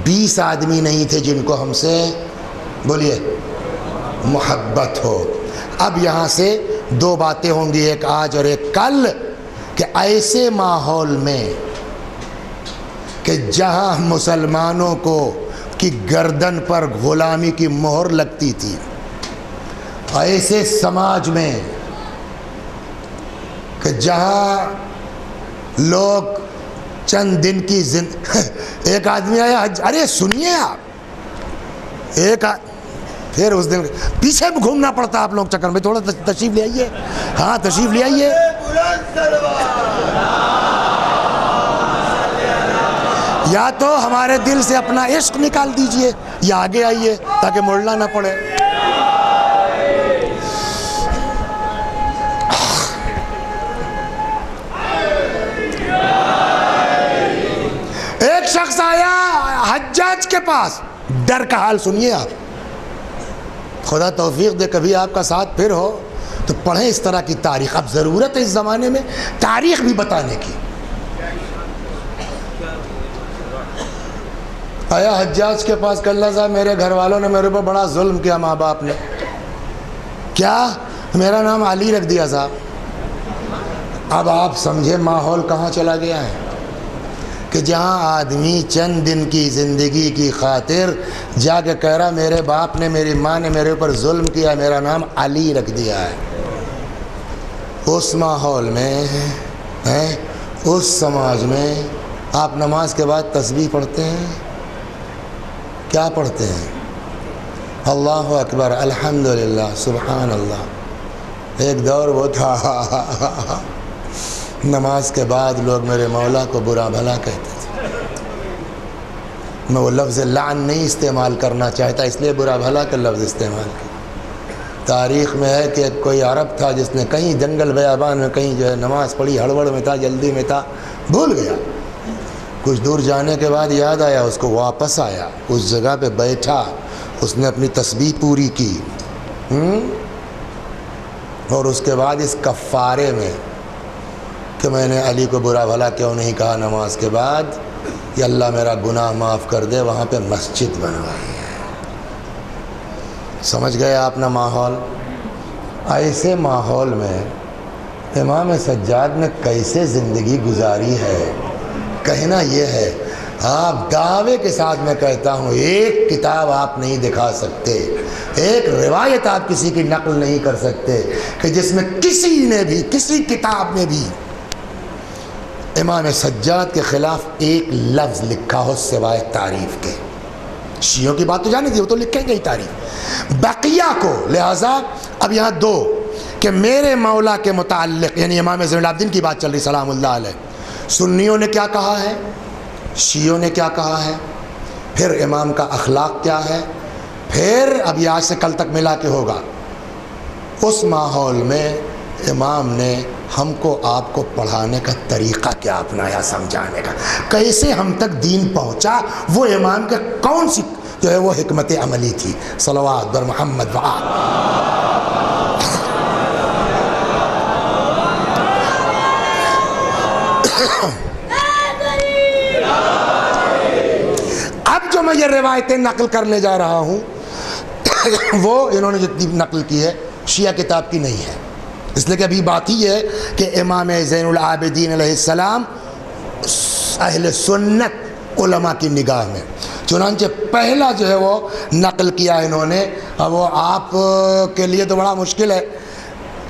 20 آدمی نہیں تھے جن کو ہم سے بولیے محبت ہو۔ اب یہاں سے 2 باتیں ہوں گی، ایک آج اور ایک کل، کہ ایسے ماحول میں کہ جہاں مسلمانوں کو کی گردن پر غلامی کی مہر لگتی تھی، ایسے سماج میں کہ جہاں لوگ چند دن کی ایک آدمی آیا، ارے سنیے آپ، پھر اس دن پیچھے بھی گھومنا پڑتا آپ لوگ چکر میں، تھوڑا تشریف لے آئیے، ہاں تشریف لے آئیے، یا تو ہمارے دل سے اپنا عشق نکال دیجئے یا آگے آئیے تاکہ مڑنا نہ پڑے۔ ایک شخص آیا حجاج کے پاس، ڈر کا حال سنیے آپ، خدا توفیق دے کبھی آپ کا ساتھ پھر ہو تو پڑھیں اس طرح کی تاریخ، اب ضرورت ہے اس زمانے میں تاریخ بھی بتانے کی۔ آیا حجاج کے پاس کہ اللہ صاحب میرے گھر والوں نے میرے اوپر بڑا ظلم کیا، ماں باپ نے، کیا میرا نام علی رکھ دیا صاحب۔ اب آپ سمجھے ماحول کہاں چلا گیا ہے کہ جہاں آدمی چند دن کی زندگی کی خاطر جا کے کہہ رہا میرے باپ نے میری ماں نے میرے اوپر ظلم کیا، میرا نام علی رکھ دیا ہے۔ اس ماحول میں اس سماج میں آپ نماز کے بعد تسبیح پڑھتے ہیں، کیا پڑھتے ہیں؟ اللہ اکبر، الحمدللہ، سبحان اللہ۔ ایک دور وہ تھا نماز کے بعد لوگ میرے مولا کو برا بھلا کہتے تھے، میں وہ لفظ لعن نہیں استعمال کرنا چاہتا اس لیے برا بھلا کا لفظ استعمال کیا۔ تاریخ میں ہے کہ کوئی عرب تھا جس نے کہیں جنگل بیابان میں کہیں جو ہے نماز پڑھی، ہڑبڑ میں تھا، جلدی میں تھا، بھول گیا، کچھ دور جانے کے بعد یاد آیا اس کو، واپس آیا، اس جگہ پہ بیٹھا، اس نے اپنی تسبیح پوری کی، اور اس کے بعد اس کفارے میں کہ میں نے علی کو برا بھلا کیوں نہیں کہا نماز کے بعد، کہ اللہ میرا گناہ معاف کر دے، وہاں پہ مسجد بنوائی ہے۔ سمجھ گئے آپ نا ماحول؟ ایسے ماحول میں امام سجاد نے کیسے زندگی گزاری ہے، کہنا یہ ہے، آپ دعوے کے ساتھ میں کہتا ہوں ایک کتاب آپ نہیں دکھا سکتے، ایک روایت آپ کسی کی نقل نہیں کر سکتے کہ جس میں کسی نے بھی کسی کتاب میں بھی امام سجاد کے خلاف ایک لفظ لکھا ہو سوائے تعریف کے۔ شیعوں کی بات تو جانے تھی، وہ تو لکھیں گے ہی تعریف، بقیہ کو۔ لہٰذا اب یہاں 2 کہ میرے مولا کے متعلق یعنی امام زین العابدین کی بات چل رہی سلام اللہ علیہ، سنیوں نے کیا کہا ہے، شیعوں نے کیا کہا ہے، پھر امام کا اخلاق کیا ہے، پھر اب یہ آج سے کل تک ملا کے ہوگا۔ اس ماحول میں امام نے ہم کو آپ کو پڑھانے کا طریقہ کیا اپنایا، سمجھانے کا، کیسے ہم تک دین پہنچا، وہ امام کا کون سی جو ہے وہ حکمت عملی تھی۔ صلوات بر محمد و آل۔ اب جو میں یہ روایتیں نقل کرنے جا رہا ہوں وہ انہوں نے جتنی نقل کی ہے شیعہ کتاب کی نہیں ہے، اس لیے کہ ابھی بات ہی ہے کہ امام زین العابدین علیہ السلام اہل سنت علماء کی نگاہ میں، چنانچہ پہلا جو ہے وہ نقل کیا انہوں نے، اب وہ آپ کے لیے تو بڑا مشکل ہے،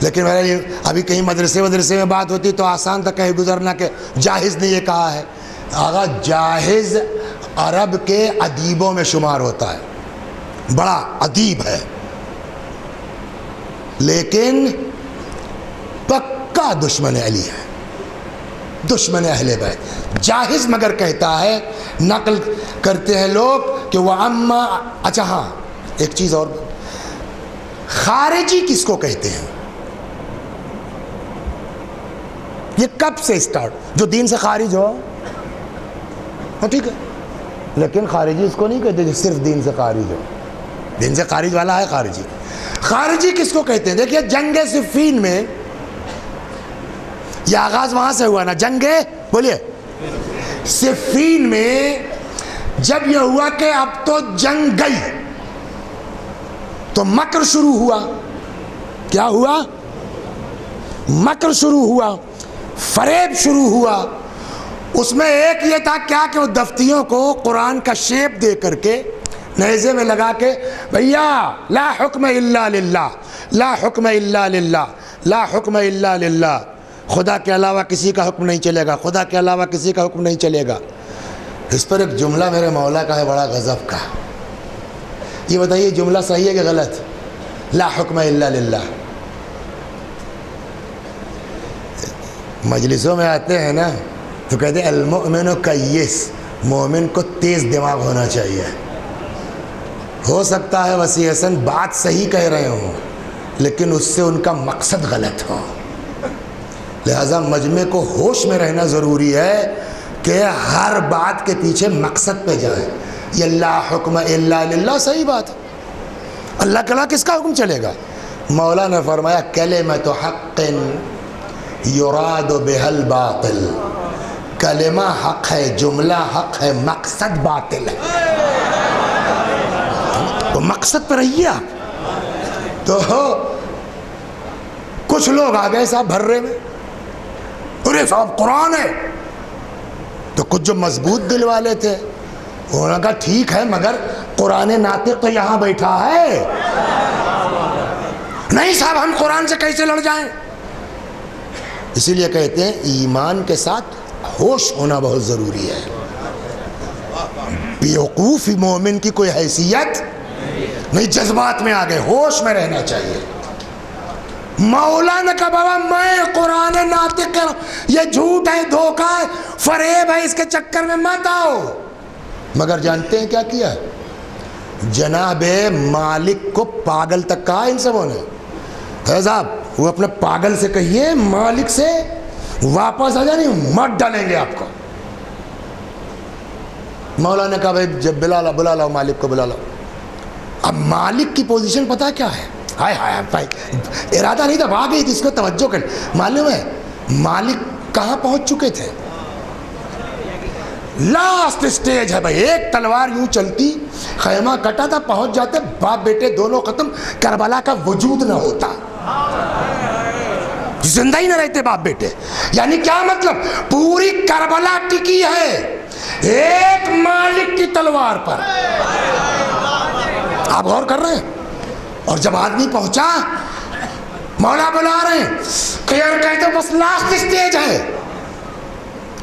لیکن میرا ابھی کہیں مدرسے میں بات ہوتی تو آسان تھا کہیں گزرنا کہ جاہز نے یہ کہا ہے. آغا جاہز عرب کے ادیبوں میں شمار ہوتا ہے, بڑا ادیب ہے, لیکن پکا دشمن علی ہے, دشمن اہل بیت. جاہز مگر کہتا ہے, نقل کرتے ہیں لوگ کہ وہ اما. اچھا ہاں ایک چیز اور, خارجی کس کو کہتے ہیں؟ یہ کب سے اسٹارٹ؟ جو دین سے خارج ہو, ہاں ٹھیک ہے, لیکن خارجی اس کو نہیں کہتے جو صرف دین سے خارج ہو. دین سے خارج والا ہے خارجی. خارجی کس کو کہتے ہیں؟ دیکھیے جنگ صفین میں یہ آغاز وہاں سے ہوا نا, جنگ بولیے صفین میں جب یہ ہوا کہ اب تو جنگ گئی تو مکر شروع ہوا. کیا ہوا؟ مکر شروع ہوا, فریب شروع ہوا. اس میں ایک یہ تھا کیا کہ وہ دفتیوں کو قرآن کا شیپ دے کر کے نیزے میں لگا کے, بھیا لا حکم الا للہ, لا حکم الا للہ, لا حکم الا للہ, خدا کے علاوہ کسی کا حکم نہیں چلے گا, خدا کے علاوہ کسی کا حکم نہیں چلے گا. اس پر ایک جملہ میرے مولا کا ہے بڑا غضب کا. یہ بتائیے جملہ صحیح ہے کہ غلط؟ لا حکم الا للہ. مجلسوں میں آتے ہیں نا تو کہتے ہیں المؤمن کیس, مومن کو تیز دماغ ہونا چاہیے. ہو سکتا ہے وسیع حسن بات صحیح کہہ رہے ہوں لیکن اس سے ان کا مقصد غلط ہو, لہذا مجمع کو ہوش میں رہنا ضروری ہے کہ ہر بات کے پیچھے مقصد پہ جائیں. یہ لا حکم الا للہ صحیح بات ہے, اللہ کے علاوہ کس کا حکم چلے گا؟ مولا نے فرمایا کلمۃ حق یراد بها الباطل, کلمہ حق ہے, جملہ حق ہے, مقصد باطل ہے. تو مقصد پہ رہیے آپ. تو کچھ لوگ آ گئے صاحب بھرے میں, ارے صاحب قرآن ہے. تو کچھ جو مضبوط دل والے تھے انہوں نے کہا ٹھیک ہے مگر قرآن ناطق تو یہاں بیٹھا ہے. نہیں صاحب ہم قرآن سے کیسے لڑ جائیں؟ اسی لیے کہتے ہیں ایمان کے ساتھ ہوش ہونا بہت ضروری ہے. بیوقوف مومن کی کوئی حیثیت نہیں, جذبات میں آگے ہوش میں رہنا چاہیے. مولا نے کہا بابا میں قرآن ناطق کر, یہ جھوٹ ہے, دھوکہ ہے, فریب ہے, اس کے چکر میں مت آؤ. مگر جانتے ہیں کیا کیا؟ جناب مالک کو پاگل تک کہا ان سبوں نے. ہے صاحب وہ اپنے پاگل سے کہیے مالک سے واپس آ جائے, نہیں مت ڈالیں گے آپ کو. مولا نے کہا بھائی جب بلا لاؤ مالک کو بلا لاؤ. اب مالک کی پوزیشن پتہ کیا ہے؟ ہائے ہائے بھائی ارادہ نہیں تھا, بھاگ گئی تھی, اس کو توجہ کر. معلوم ہے مالک کہاں پہنچ چکے تھے؟ لاسٹ سٹیج ہے بھائی. ایک تلوار یوں چلتی, خیمہ کٹا تھا, پہنچ جاتے, باپ بیٹے دونوں ختم, کربلا کا وجود نہ ہوتا, زندہ ہی نہ رہتے باپ بیٹے. یعنی کیا مطلب؟ پوری کربلا ٹکی ہے ایک مالک کی تلوار پر. آپ غور کر رہے ہیں؟ اور جب آدمی پہنچا مولا بلا رہے ہیں, کلیئر کہتے بس لاسٹ سٹیج ہے.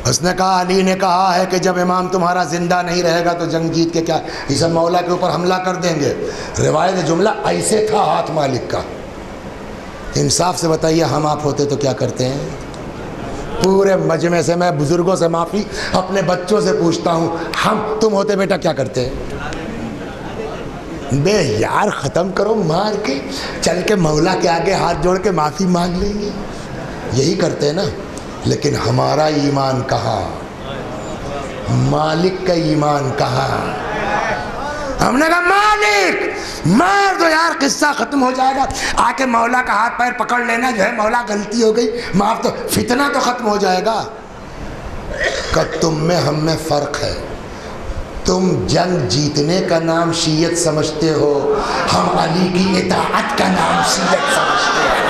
اس نے کہا, علی نے کہا ہے کہ جب امام تمہارا زندہ نہیں رہے گا تو جنگ جیت کے کیا, یہ سب مولا کے اوپر حملہ کر دیں گے. روایت جملہ ایسے تھا ہاتھ مالک کا. انصاف سے بتائیے ہم آپ ہوتے تو کیا کرتے ہیں؟ پورے مجمع سے میں بزرگوں سے معافی, اپنے بچوں سے پوچھتا ہوں, ہم تم ہوتے بیٹا کیا کرتے ہیں؟ بے یار ختم کرو, مار کے چل کے مولا کے آگے ہاتھ جوڑ کے معافی مانگ لیں گے, یہی کرتے ہیں نا. لیکن ہمارا ایمان کہاں؟ مالک کا ایمان کہاں؟ ہم نے کہا مالک مار دو یار, قصہ ختم ہو جائے گا. آ کے مولا کا ہاتھ پیر پکڑ لینا, جو ہے مولا غلطی ہو گئی معاف, تو فتنہ تو ختم ہو جائے گا. کہ تم میں ہم میں فرق ہے. تم جنگ جیتنے کا نام شیعت سمجھتے ہو, ہم علی کی اطاعت کا نام شیعت سمجھتے ہیں.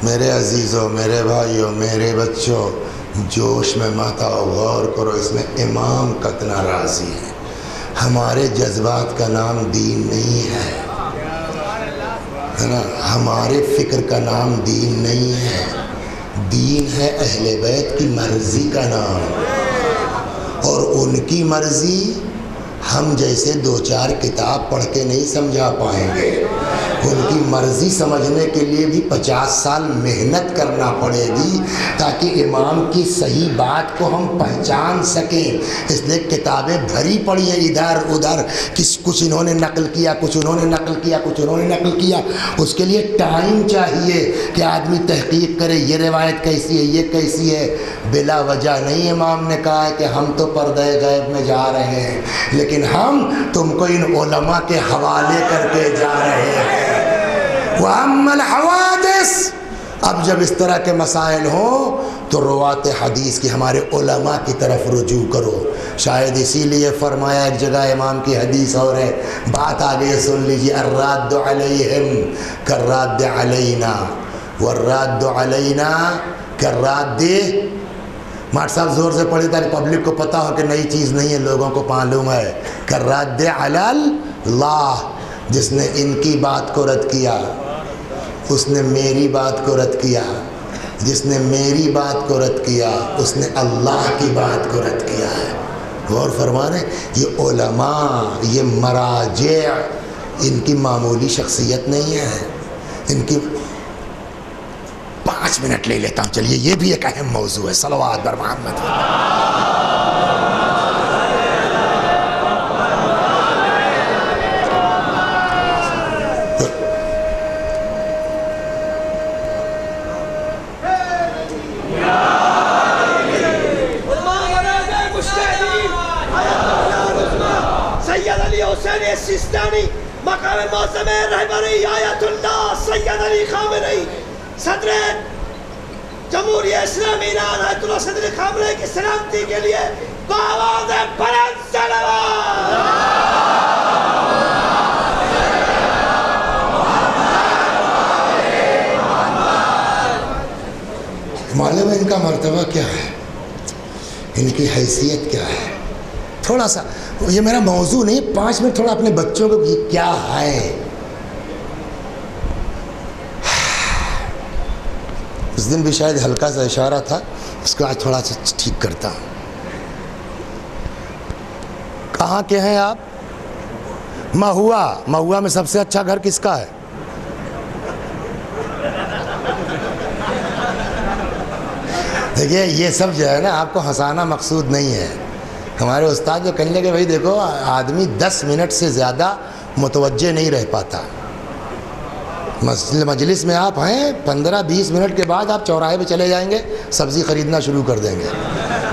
میرے عزیزوں، میرے بھائیوں، میرے بچوں، جوش میں مت آؤ، غور کرو اس میں امام کتنا راضی ہے۔ ہمارے جذبات کا نام دین نہیں ہے نا، ہمارے فکر کا نام دین نہیں ہے، دین ہے اہل بیت کی مرضی کا نام، اور ان کی مرضی ہم جیسے دو چار کتاب پڑھ کے نہیں سمجھا پائیں گے، ان کی مرضی سمجھنے کے لیے بھی 50 سال محنت کرنا پڑے گی تاکہ امام کی صحیح بات کو ہم پہچان سکیں۔ اس لیے کتابیں بھری پڑی ہیں ادھر ادھر، کچھ انہوں نے نقل کیا، کچھ انہوں نے نقل کیا، کچھ انہوں نے نقل کیا۔ اس کے لیے ٹائم چاہیے کہ آدمی تحقیق کرے، یہ روایت کیسی ہے، یہ کیسی ہے۔ بلا وجہ نہیں امام نے کہا ہے کہ ہم تو پردہ غیب میں جا رہے ہیں، لیکن ہم تم کو ان علماء کے حوالے کر کے جا رہے ہیں۔ وَأَمَّا الْحَوَادِث، اب جب اس طرح کے مسائل ہوں تو روات حدیث کی ہمارے علماء کی طرف رجوع کرو۔ شاید اسی لیے فرمایا ایک جگہ امام کی حدیث اور ہے، بات آگے سن لیجیے، الراد علیہم کالراد علینا والراد علینا کالراد۔ ماٹ صاحب زور سے پڑھی تاکہ پبلک کو پتہ ہو کہ نئی چیز نہیں ہے، لوگوں کو معلوم ہے۔ کالراد علی اللہ، جس نے ان کی بات کو رد کیا اس نے میری بات کو رد کیا، جس نے میری بات کو رد کیا اس نے اللہ کی بات کو رد کیا ہے۔ غور فرما رہے، یہ علماء، یہ مراجع، ان کی معمولی شخصیت نہیں ہے، ان کی 5 منٹ لے لیتا ہوں، چلیے یہ بھی ایک اہم موضوع ہے۔ صلوات بر محمد۔ سیستانی مقام معظم رہبری آیت اللہ سید علی خامنئی صدر جمہوریہ اسلامی ایران آیت اللہ سید علی خامنئی کی سلامتی کے لیے بآواز بلند صلوات۔ معلوم ہے ان کا مرتبہ کیا ہے، ان کی حیثیت کیا ہے۔ تھوڑا سا یہ میرا موضوع نہیں، 5 منٹ تھوڑا اپنے بچوں کو یہ کیا ہے۔ اس دن بھی شاید ہلکا سا اشارہ تھا، اس کو آج تھوڑا سا ٹھیک کرتا ہوں۔ کہاں کے ہیں آپ؟ مہوا۔ مہوا میں سب سے اچھا گھر کس کا ہے؟ دیکھیے یہ سب جو ہے نا آپ کو ہنسانا مقصود نہیں ہے۔ ہمارے استاد جو کہنے لگے بھائی دیکھو آدمی 10 منٹ سے زیادہ متوجہ نہیں رہ پاتا، مجلس میں آپ ہیں 15-20 منٹ کے بعد آپ چوراہے پہ چلے جائیں گے، سبزی خریدنا شروع کر دیں گے۔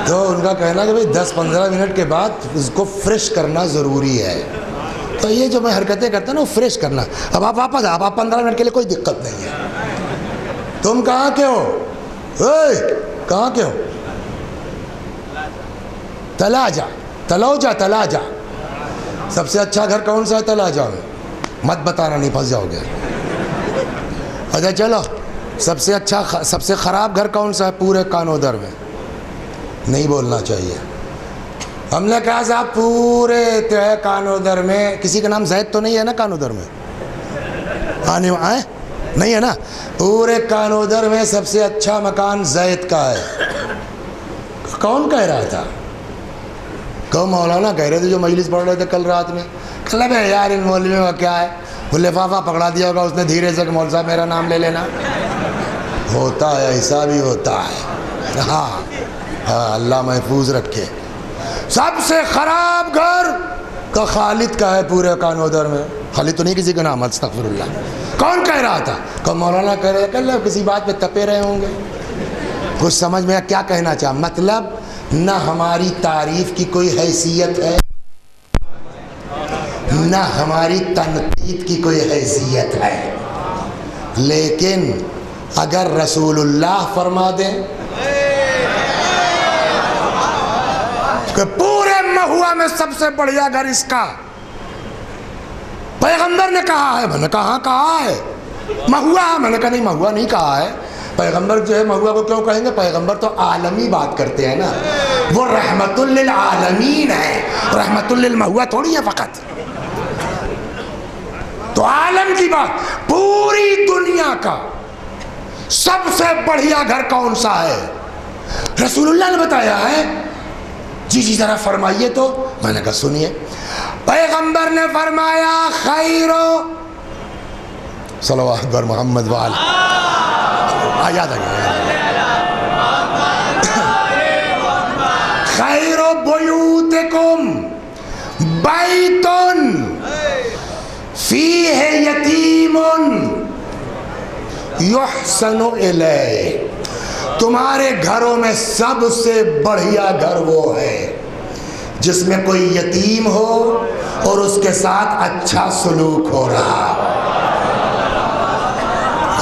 تو ان کا کہنا کہ بھائی 10-15 منٹ کے بعد اس کو فریش کرنا ضروری ہے۔ تو یہ جو میں حرکتیں کرتا ہوں نا وہ فریش کرنا۔ اب آپ واپس آپ 15 منٹ کے لیے کوئی دقت نہیں ہے۔ تم کہاں کے ہو؟ کہاں کے ہو؟ تلاجا، تلوجا، تلاجا۔ سب سے اچھا گھر کون سا ہے تلاجا میں؟ مت بتانا نہیں پھنس جاؤ گے۔ اچھا چلو، سب سے اچھا سب سے خراب گھر کون سا ہے پورے کانودر میں؟ نہیں بولنا چاہیے۔ ہم نے کہا صاحب پورے کانودر میں کسی کا نام زید تو نہیں ہے نا کانودر میں؟ آنے آئے نہیں ہے نا؟ پورے کانودر میں سب سے اچھا مکان زید کا ہے۔ کون کہہ رہا تھا؟ کہو مولانا کہہ رہے تھے جو مجلس پڑھ رہے تھے کل رات میں۔ کہا بھائی یار ان مولویوں کا کیا ہے، وہ لفافہ پکڑا دیا ہوگا اس نے دھیرے سے کہ مول صاحب میرا نام لے لینا۔ ہوتا ہے، ایسا بھی ہوتا ہے۔ ہاں اللہ محفوظ رکھے۔ سب سے خراب گھر کا خالد کا ہے پورے کانودر میں۔ خالد تو نہیں کسی کا نام، استغفر اللہ۔ کون کہہ رہا تھا؟ کہ مولانا کہہ رہے کل کسی بات پہ تپے رہے ہوں گے۔ کچھ سمجھ میں کیا کہنا چاہا؟ مطلب نہ ہماری تعریف کی کوئی حیثیت ہے، نہ ہماری تنقید کی کوئی حیثیت ہے، لیکن اگر رسول اللہ فرما دیں کہ پورے مہوا میں سب سے بڑھیا گھر اس کا، پیغمبر نے کہا ہے، میں نے کہا کہا ہے مہوا، میں نے کہا نہیں مہوا نہیں کہا ہے، پیغمبر جو ہے مہوا کو کیوں کہیں گے؟ پیغمبر تو عالمی بات کرتے ہیں نا، وہ رحمت للعالمین ہے، رحمت للمہوا تھوڑی ہے فقط، تو عالم کی بات، پوری دنیا کا سب سے بڑھیا گھر کون سا ہے؟ رسول اللہ نے بتایا ہے۔ جی جی ذرا فرمائیے تو۔ میں نے کہا سنیے، پیغمبر نے فرمایا خیرو، صلوات بر محمد وآل، یاد آ گیا، خیر بیوتکم بیتن فیہ یتیم یحسن الیہ، تمہارے گھروں میں سب سے بڑھیا گھر وہ ہے جس میں کوئی یتیم ہو اور اس کے ساتھ اچھا سلوک ہو رہا۔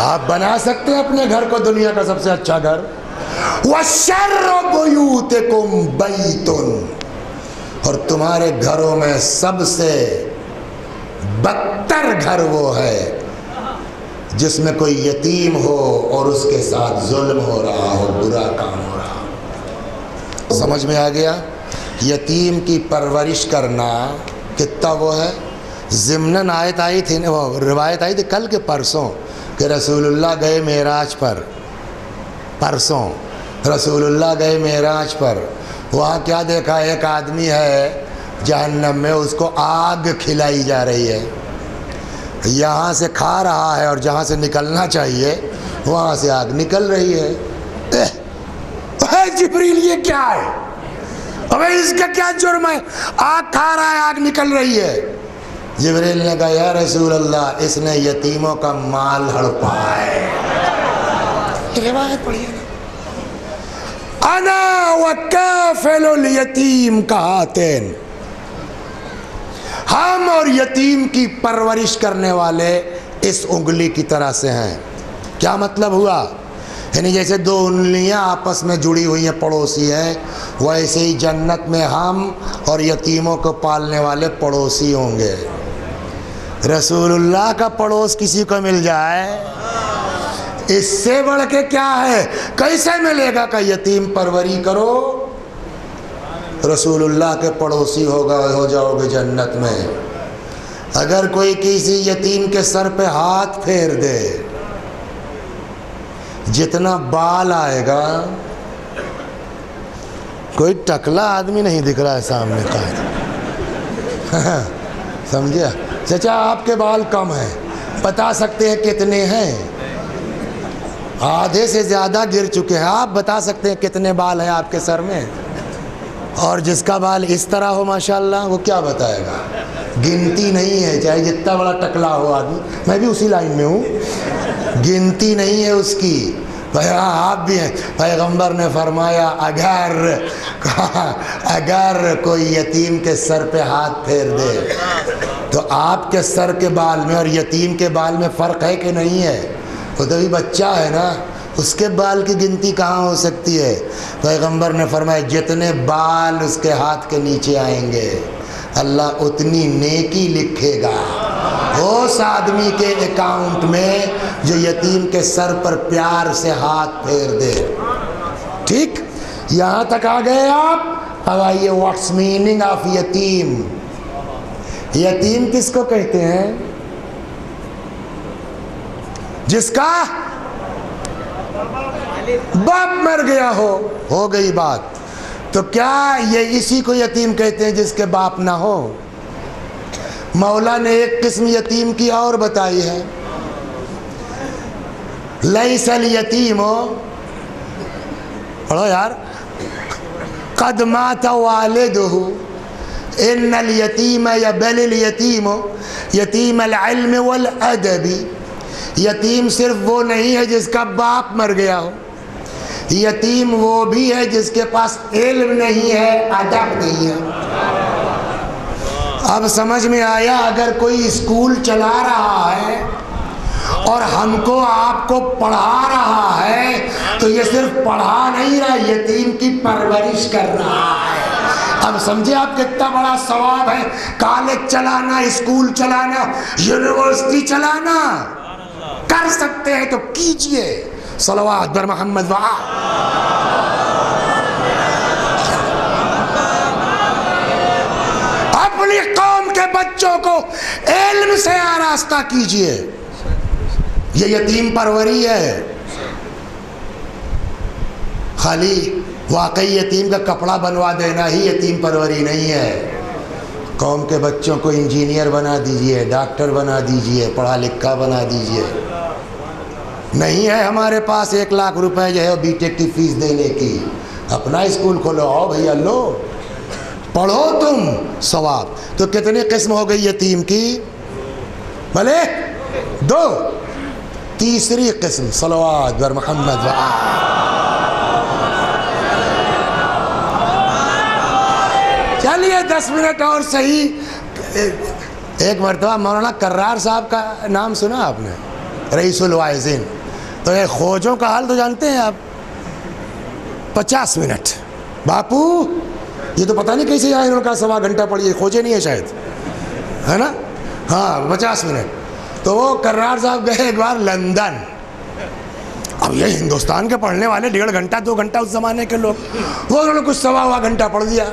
آپ بنا سکتے ہیں اپنے گھر کو دنیا کا سب سے اچھا گھر۔ وَشَرُّ بُيُوتِكُمْ بَيْتٌ، اور تمہارے گھروں میں سب سے بدتر گھر وہ ہے جس میں کوئی یتیم ہو اور اس کے ساتھ ظلم ہو رہا ہو، برا کام ہو رہا ہو۔ سمجھ میں آ گیا؟ یتیم کی پرورش کرنا کتنا وہ ہے۔ ضمناً آیت آئی تھی، وہ روایت آئی تھی کل کے پرسوں کہ رسول اللہ گئے معراج پر، پرسوں رسول اللہ گئے معراج پر، وہاں کیا دیکھا؟ ایک آدمی ہے جہنم میں، اس کو آگ کھلائی جا رہی ہے، یہاں سے کھا رہا ہے اور جہاں سے نکلنا چاہیے وہاں سے آگ نکل رہی ہے۔ اے جبریل یہ کیا ہے؟ ابے اس کا کیا جرم ہے؟ آگ کھا رہا ہے، آگ نکل رہی ہے۔ جبریل نے کہا یا رسول اللہ اس نے یتیموں کا مال ہڑپا ہے۔ روایت پڑھی ہے نا، انا وکافل الیتیم کہاتین، ہم اور یتیم کی پرورش کرنے والے اس انگلی کی طرح سے ہیں۔ کیا مطلب ہوا؟ یعنی جیسے دو انگلیاں آپس میں جڑی ہوئی ہیں، پڑوسی ہیں، ویسے ہی جنت میں ہم اور یتیموں کو پالنے والے پڑوسی ہوں گے۔ رسول اللہ کا پڑوس کسی کو مل جائے اس سے بڑھ کے کیا ہے؟ کیسے ملے گا کہ یتیم پروری کرو، رسول اللہ کے پڑوسی ہو جاؤ گے جنت میں۔ اگر کوئی کسی یتیم کے سر پہ ہاتھ پھیر دے، جتنا بال آئے گا، کوئی ٹکلا آدمی نہیں دکھ رہا ہے سامنے کا، سمجھے؟ چچا آپ کے بال کم ہیں، بتا سکتے ہیں کتنے ہیں؟ آدھے سے زیادہ گر چکے ہیں، آپ بتا سکتے ہیں کتنے بال ہیں آپ کے سر میں؟ اور جس کا بال اس طرح ہو ماشاءاللہ وہ کیا بتائے گا؟ گنتی نہیں ہے، چاہے جتنا بڑا ٹکلا ہو آدمی، میں بھی اسی لائن میں ہوں، گنتی نہیں ہے اس کی۔ آپ بھی ہیں۔ پیغمبر نے فرمایا اگر کوئی یتیم کے سر پہ ہاتھ پھیر دے تو آپ کے سر کے بال میں اور یتیم کے بال میں فرق ہے کہ نہیں ہے؟ وہ تو بھی بچہ ہے نا، اس کے بال کی گنتی کہاں ہو سکتی ہے؟ پیغمبر نے فرمایا جتنے بال اس کے ہاتھ کے نیچے آئیں گے اللہ اتنی نیکی لکھے گا اس آدمی کے اکاؤنٹ میں جو یتیم کے سر پر پیار سے ہاتھ پھیر دے۔ ٹھیک، یہاں تک آ گئے آپ؟ اب آئیے واٹس میننگ آف یتیم۔ یتیم کس کو کہتے ہیں؟ جس کا باپ مر گیا ہو گئی بات۔ تو کیا یہ اسی کو یتیم کہتے ہیں جس کے باپ نہ ہو؟ مولا نے ایک قسم یتیم کی اور بتائی ہے، لیس الیتیم، پڑھو یار، قد مات والدہ ان الیتیم بل الیتیم یتیم العلم والادب، یتیم صرف وہ نہیں ہے جس کا باپ مر گیا ہو، یتیم وہ بھی ہے جس کے پاس علم نہیں ہے، ادب نہیں ہے۔ اب سمجھ میں آیا؟ اگر کوئی اسکول چلا رہا ہے اور ہم کو آپ کو پڑھا رہا ہے تو یہ صرف پڑھا نہیں رہا، یتیم کی پرورش کر رہا ہے۔ اب سمجھے آپ کتنا بڑا ثواب ہے؟ کالج چلانا، اسکول چلانا، یونیورسٹی چلانا، کر سکتے ہیں تو کیجئے، صلوات بر محمد اپنی قوم کے بچوں کو علم سے آراستہ کیجئے. یہ یتیم پروری ہے. خالی واقعی یتیم کا کپڑا بنوا دینا ہی یتیم پروری نہیں ہے. قوم کے بچوں کو انجینئر بنا دیجئے, ڈاکٹر بنا دیجئے, پڑھا لکھا بنا دیجئے. نہیں ہے ہمارے پاس 1 لاکھ روپے جو ہے بی ٹیک کی فیس دینے کی, اپنا اسکول کھولو, آؤ بھیا لو پڑھو تم, ثواب. تو کتنی قسم ہو گئی یتیم کی؟ بھلے 2. تیسری قسم صلوات بر محمد چلیے 10 منٹ اور صحیح. ایک مرتبہ مولانا کرار صاحب کا نام سنا آپ نے, رئیس الواعظین. تو یہ خوجوں کا حال تو جانتے ہیں آپ. 50 منٹ باپو, یہ تو پتہ نہیں کیسے آئے, انہوں کا 1.25 گھنٹہ پڑھیے, خوجے نہیں ہے شاید, ہے نا. ہاں 50 منٹ. تو وہ کرار صاحب گئے ایک بار لندن. اب یہ ہندوستان کے پڑھنے والے 1.5 گھنٹہ 2 گھنٹہ اس زمانے کے لوگ, وہ انہوں نے کچھ 1.25 گھنٹہ پڑھ دیا.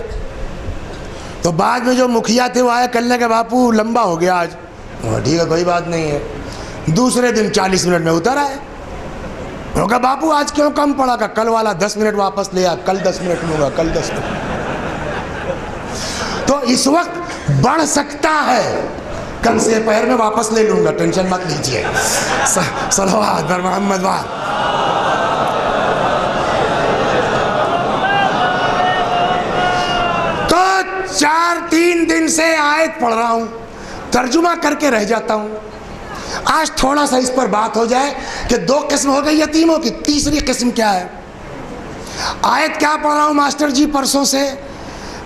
تو بعد میں جو مکھیا تھے وہ آئے, کہنے کہ باپو لمبا ہو گیا آج. ٹھیک ہے کوئی بات نہیں ہے. دوسرے دن 40 منٹ میں اتر آئے. انہوں نے کہا باپو آج کیوں کم پڑھا؟ کہ کل والا 10 منٹ واپس لیا, کل 10 منٹ لوں گا, کل 10 منٹ. تو اس وقت بڑھ سکتا ہے, کل سے پہر میں واپس لے لوں گا, ٹینشن مت لیجیے. صلوات بر محمد تو 3 دن سے آیت پڑھ رہا ہوں, ترجمہ کر کے رہ جاتا ہوں. آج تھوڑا سا اس پر بات ہو جائے کہ 2 قسم ہو گئی یتیموں کی. تیسری قسم کیا ہے؟ آیت کیا پڑھ رہا ہوں ماسٹر جی پرسوں سے؟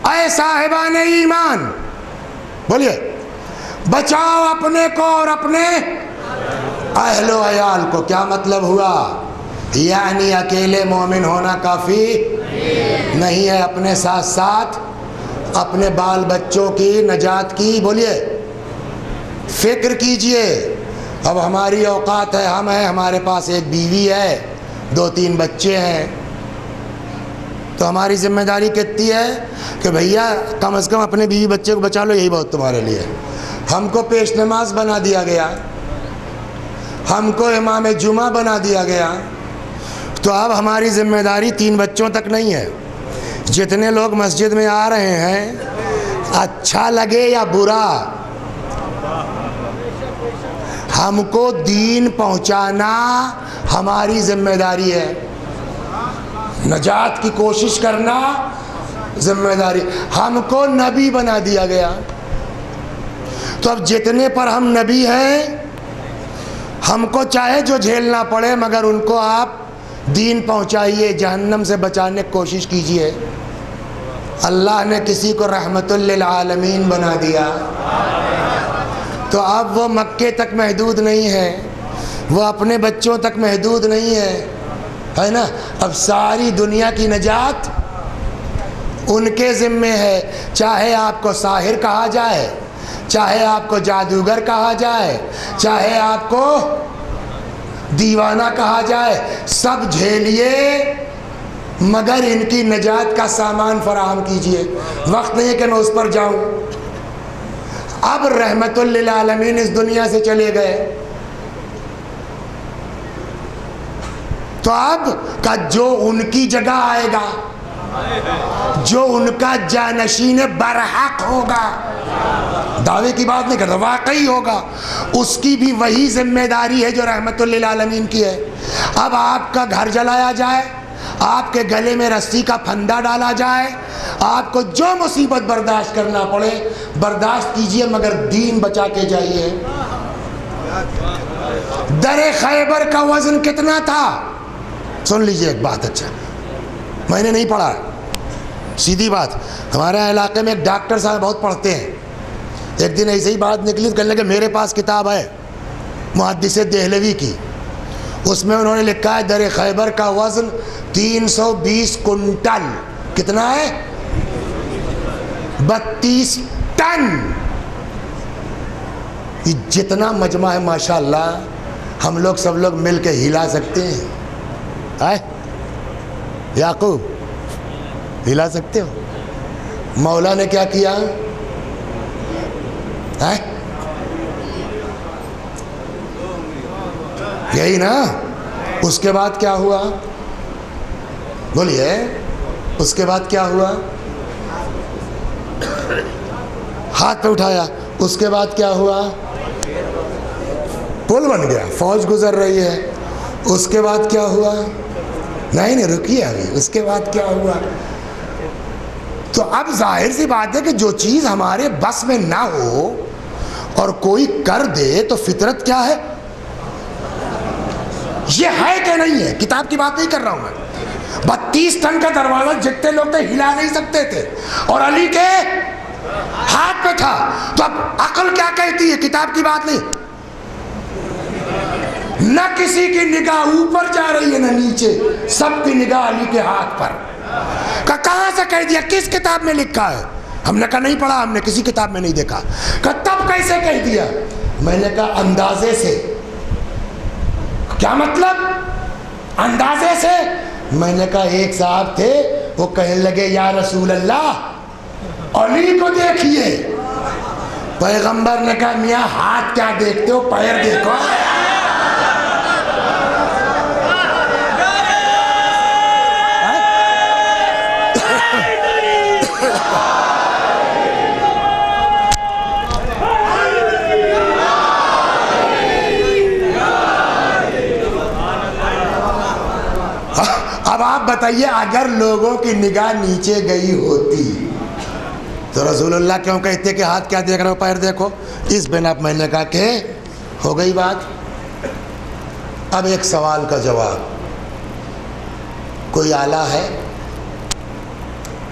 اے صاحبان ایمان, بولیے, بچاؤ اپنے کو اور اپنے اہل و عیال کو. کیا مطلب ہوا؟ یعنی اکیلے مومن ہونا کافی نہیں ہے, اپنے ساتھ ساتھ اپنے بال بچوں کی نجات کی, بولیے, فکر کیجئے. اب ہماری اوقات ہے, ہم ہیں, ہمارے پاس ایک بیوی ہے, 2-3 بچے ہیں. تو ہماری ذمہ داری کتنی ہے کہ بھیا کم از کم اپنے بیوی بچے کو بچا لو, یہی بہت تمہارے لیے. ہم کو پیش نماز بنا دیا گیا, ہم کو امام جمعہ بنا دیا گیا. تو اب ہماری ذمہ داری 3 بچوں تک نہیں ہے. جتنے لوگ مسجد میں آ رہے ہیں, اچھا لگے یا برا, ہم کو دین پہنچانا ہماری ذمہ داری ہے. نجات کی کوشش کرنا ذمہ داری. ہم کو نبی بنا دیا گیا. تو اب جتنے پر ہم نبی ہیں, ہم کو چاہے جو جھیلنا پڑے, مگر ان کو آپ دین پہنچائیے, جہنم سے بچانے کی کوشش کیجئے. اللہ نے کسی کو رحمت للعالمین بنا دیا, تو اب وہ مکے تک محدود نہیں ہے, وہ اپنے بچوں تک محدود نہیں ہے نا. اب ساری دنیا کی نجات ان کے ذمے ہے. چاہے آپ کو ساحر کہا جائے, چاہے آپ کو جادوگر کہا جائے, چاہے آپ کو دیوانہ کہا جائے, سب جھیلیے, مگر ان کی نجات کا سامان فراہم کیجئے. وقت نہیں ہے کہ میں اس پر جاؤں. اب رحمت للعالمین اس دنیا سے چلے گئے, تو اب کا جو ان کی جگہ آئے گا, جو ان کا جانشین برحق ہوگا, دعوے کی بات نہیں کرتا, واقعی ہوگا, اس کی بھی وہی ذمہ داری ہے جو رحمت للعالمین کی ہے. اب آپ کا گھر جلایا جائے, آپ کے گلے میں رسی کا پھندا ڈالا جائے, آپ کو جو مصیبت برداشت کرنا پڑے برداشت کیجئے, مگر دین بچا کے جائیے. در خیبر کا وزن کتنا تھا؟ سن لیجئے ایک بات, اچھا میں نے نہیں پڑھا, سیدھی بات. ہمارے علاقے میں ایک ڈاکٹر صاحب بہت پڑھتے ہیں. ایک دن ایسے ہی بات نکلی, کہنے لگے میرے پاس کتاب ہے محدث دہلوی کی, اس میں انہوں نے لکھا ہے در خیبر کا وزن 320 کنٹل. کتنا ہے؟ 32 ٹن. یہ جتنا مجمع ہے ماشاءاللہ, ہم لوگ سب لوگ مل کے ہلا سکتے ہیں. آئے یعقوب ہلا سکتے ہو؟ مولا نے کیا کیا؟ یہی نا. اس کے بعد کیا ہوا؟ بولیے. اس کے بعد کیا ہوا؟ ہاتھ پہ اٹھایا. اس کے بعد کیا ہوا؟ پل بن گیا, فوج گزر رہی ہے. اس کے بعد کیا ہوا؟ نہیں رکیے ابھی. اس کے بعد کیا ہوا؟ تو اب ظاہر سی بات ہے کہ جو چیز ہمارے بس میں نہ ہو اور کوئی کر دے تو فطرت کیا ہے؟ یہ ہے کہ نہیں ہے؟ کتاب کی بات نہیں کر رہا ہوں میں. 32 ٹن کا دروازہ جتنے لوگ تھے ہلا نہیں سکتے تھے, اور علی کے ہاتھ پہ تھا. تو اب عقل کیا کہتی ہے؟ کتاب کی بات نہیں. نہ کسی کی نگاہ اوپر جا رہی ہے نہ نیچے, سب کی نگاہ علی کے ہاتھ پر. کہاں سے کہہ دیا؟ کس کتاب میں لکھا ہے؟ ہم نے کہا نہیں پڑھا, ہم نے کسی کتاب میں نہیں دیکھا. تب کیسے کہہ دیا؟ میں نے کہا اندازے سے. کیا مطلب اندازے سے؟ میں نے کہا ایک صاحب تھے, وہ کہنے لگے یا رسول اللہ علی کو دیکھیے. پیغمبر نے کہا میاں ہاتھ کیا دیکھتے ہو, پیر دیکھو. اب آپ بتائیے اگر لوگوں کی نگاہ نیچے گئی ہوتی تو رسول اللہ کیوں کہتے کہ ہاتھ کیا دیکھ رہے ہو, پیر دیکھو؟ اس بنا میں نے کہا کہ ہو گئی بات. اب ایک سوال کا جواب. کوئی آلہ ہے,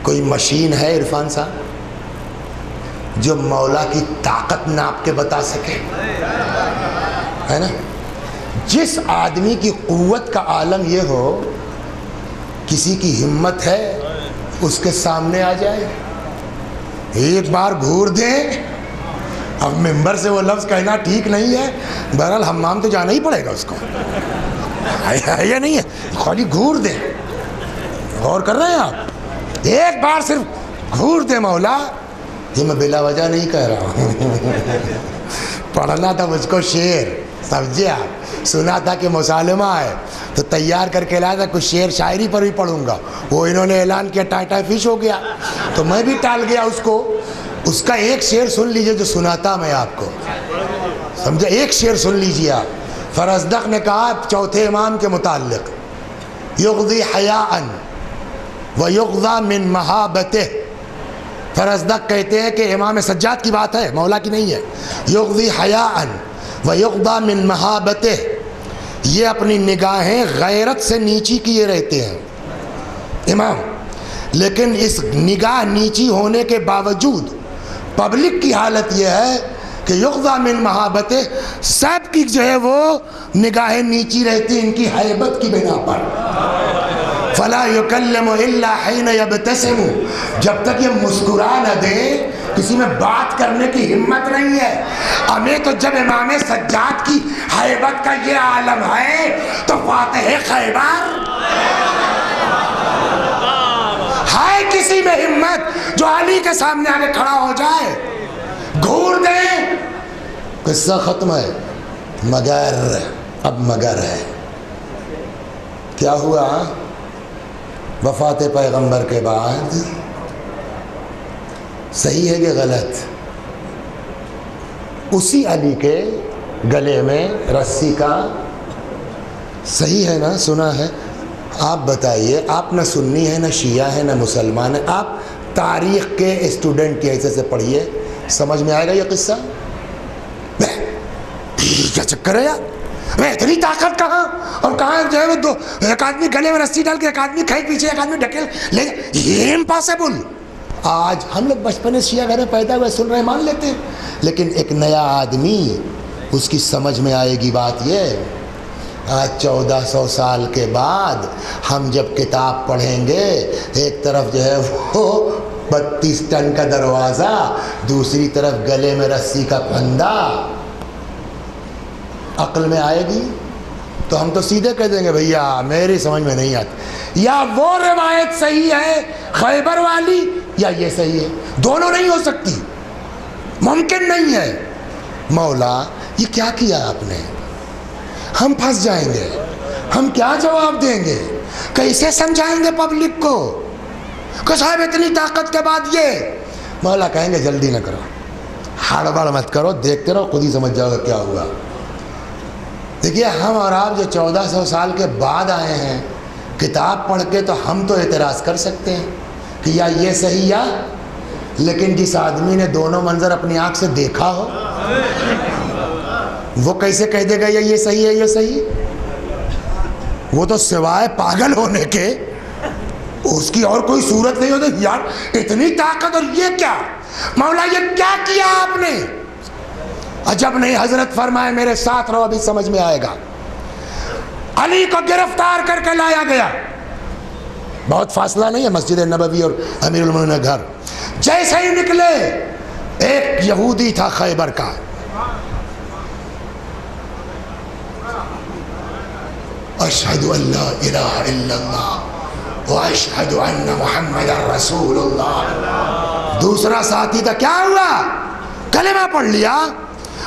کوئی مشین ہے عرفان صاحب جو مولا کی طاقت ناپ کے بتا سکے؟ ہے نا. جس آدمی کی قوت کا عالم یہ ہو, کسی کی ہمت ہے اس کے سامنے آ جائے, ایک بار گھور دیں. اب ممبر سے وہ لفظ کہنا ٹھیک نہیں ہے, بہرحال حمام تو جانا ہی پڑے گا اس کو, ہے یا نہیں ہے؟ خالی گھور دیں. غور کر رہے ہیں آپ؟ ایک بار صرف گھور دیں مولا. یہ میں بلا وجہ نہیں کہہ رہا ہوں. پڑھنا تھا مجھ کو شعر, سمجھے آپ؟ سنا تھا کہ مسالمہ ہے تو تیار کر کے لایا تھا, کچھ شعر شاعری پر بھی پڑھوں گا. وہ انہوں نے اعلان کیا ٹائٹا فش ہو گیا تو میں بھی ٹال گیا اس کو. اس کا ایک شعر سن لیجئے جو سناتا میں آپ کو, سمجھے؟ ایک شعر سن لیجئے آپ. فرزدق نے کہا چوتھے امام کے متعلق, یغضی حیاء و یغضا من مہابتہ. فرزدق کہتے ہیں کہ امام سجاد کی بات ہے, مولا کی نہیں ہے. یغضی حیاء و یغضا من مہابتہ, یہ اپنی نگاہیں غیرت سے نیچی کیے رہتے ہیں امام, لیکن اس نگاہ نیچی ہونے کے باوجود پبلک کی حالت یہ ہے کہ یغضا من مہابتہ, سب کی جو ہے وہ نگاہیں نیچی رہتی ہیں ان کی ہیبت کی بنا پر. فلا یکلم الا حین یبتسم, جب تک یہ مسکرا نہ دے کسی میں بات کرنے کی ہمت نہیں ہے. ہمیں تو جب امام سجاد کی ہیبت کا یہ عالم ہے تو فاتح خیبر ہے کسی میں ہمت جو علی کے سامنے آنے کھڑا ہو جائے؟ گھور دیں, قصہ ختم ہے. مگر اب مگر ہے. کیا ہوا وفات پیغمبر کے بعد؟ صحیح ہے کہ غلط؟ اسی علی کے گلے میں رسی کا, صحیح ہے نا؟ سنا ہے. آپ بتائیے, آپ نہ سنی ہے نہ شیعہ ہے نہ مسلمان ہے, آپ تاریخ کے اسٹوڈنٹ ایسے سے پڑھیے, سمجھ میں آئے گا یہ قصہ. کیا چکر ہے یار, میں اتنی طاقت کہاں اور کہاں جو ہے وہ دو, ایک آدمی گلے میں رسی ڈال کے ایک آدمی کھینچ پیچھے ایک آدمی ڈھکیل لے, یہ امپاسبل. آج ہم لوگ بچپن سے شیعہ گھر میں پیدا ہوئے سن رہے مان لیتے ہیں, لیکن ایک نیا آدمی اس کی سمجھ میں آئے گی بات یہ. آج 1400 سال کے بعد ہم جب کتاب پڑھیں گے, ایک طرف جو ہے وہ 32 ٹن کا دروازہ, دوسری طرف گلے میں رسی کا پھندا, عقل میں آئے گی؟ تو ہم تو سیدھے کہہ دیں گے بھیا میری سمجھ میں نہیں آتی، یا وہ روایت صحیح ہے خیبر والی یا یہ صحیح ہے، دونوں نہیں ہو سکتی، ممکن نہیں ہے۔ مولا یہ کیا کیا آپ نے؟ ہم پھنس جائیں گے، ہم کیا جواب دیں گے؟ کیسے سمجھائیں گے پبلک کو کہ صاحب اتنی طاقت کے بعد یہ؟ مولا کہیں گے جلدی نہ کرو، ہڑبڑ مت کرو، دیکھتے رہو، خود ہی سمجھ جاؤ گا کیا ہوا۔ دیکھیے ہم اور آپ جو 1400 سال کے بعد آئے ہیں، کتاب پڑھ کے تو ہم تو اعتراض کر سکتے ہیں کہ یا یہ صحیح یا، لیکن جس آدمی نے دونوں منظر اپنی آنکھ سے دیکھا ہو وہ کیسے کہہ دے گا یہ صحیح ہے یہ صحیح؟ وہ تو سوائے پاگل ہونے کے اس کی اور کوئی صورت نہیں ہوتی۔ یار اتنی طاقت اور یہ کیا؟ مولا یہ کیا کیا آپ نے؟ عجب نہیں، حضرت فرمائے میرے ساتھ رہو ابھی سمجھ میں آئے گا۔ علی کو گرفتار کر کے لایا گیا، بہت فاصلہ نہیں ہے مسجد نبوی اور امیر المومنین گھر۔ جیسے ہی نکلے ایک یہودی تھا خیبر کا، اشہد ان لا الہ الا اللہ واشہد ان محمد رسول اللہ۔ دوسرا ساتھی تھا، کیا ہوا؟ کلمہ پڑھ لیا،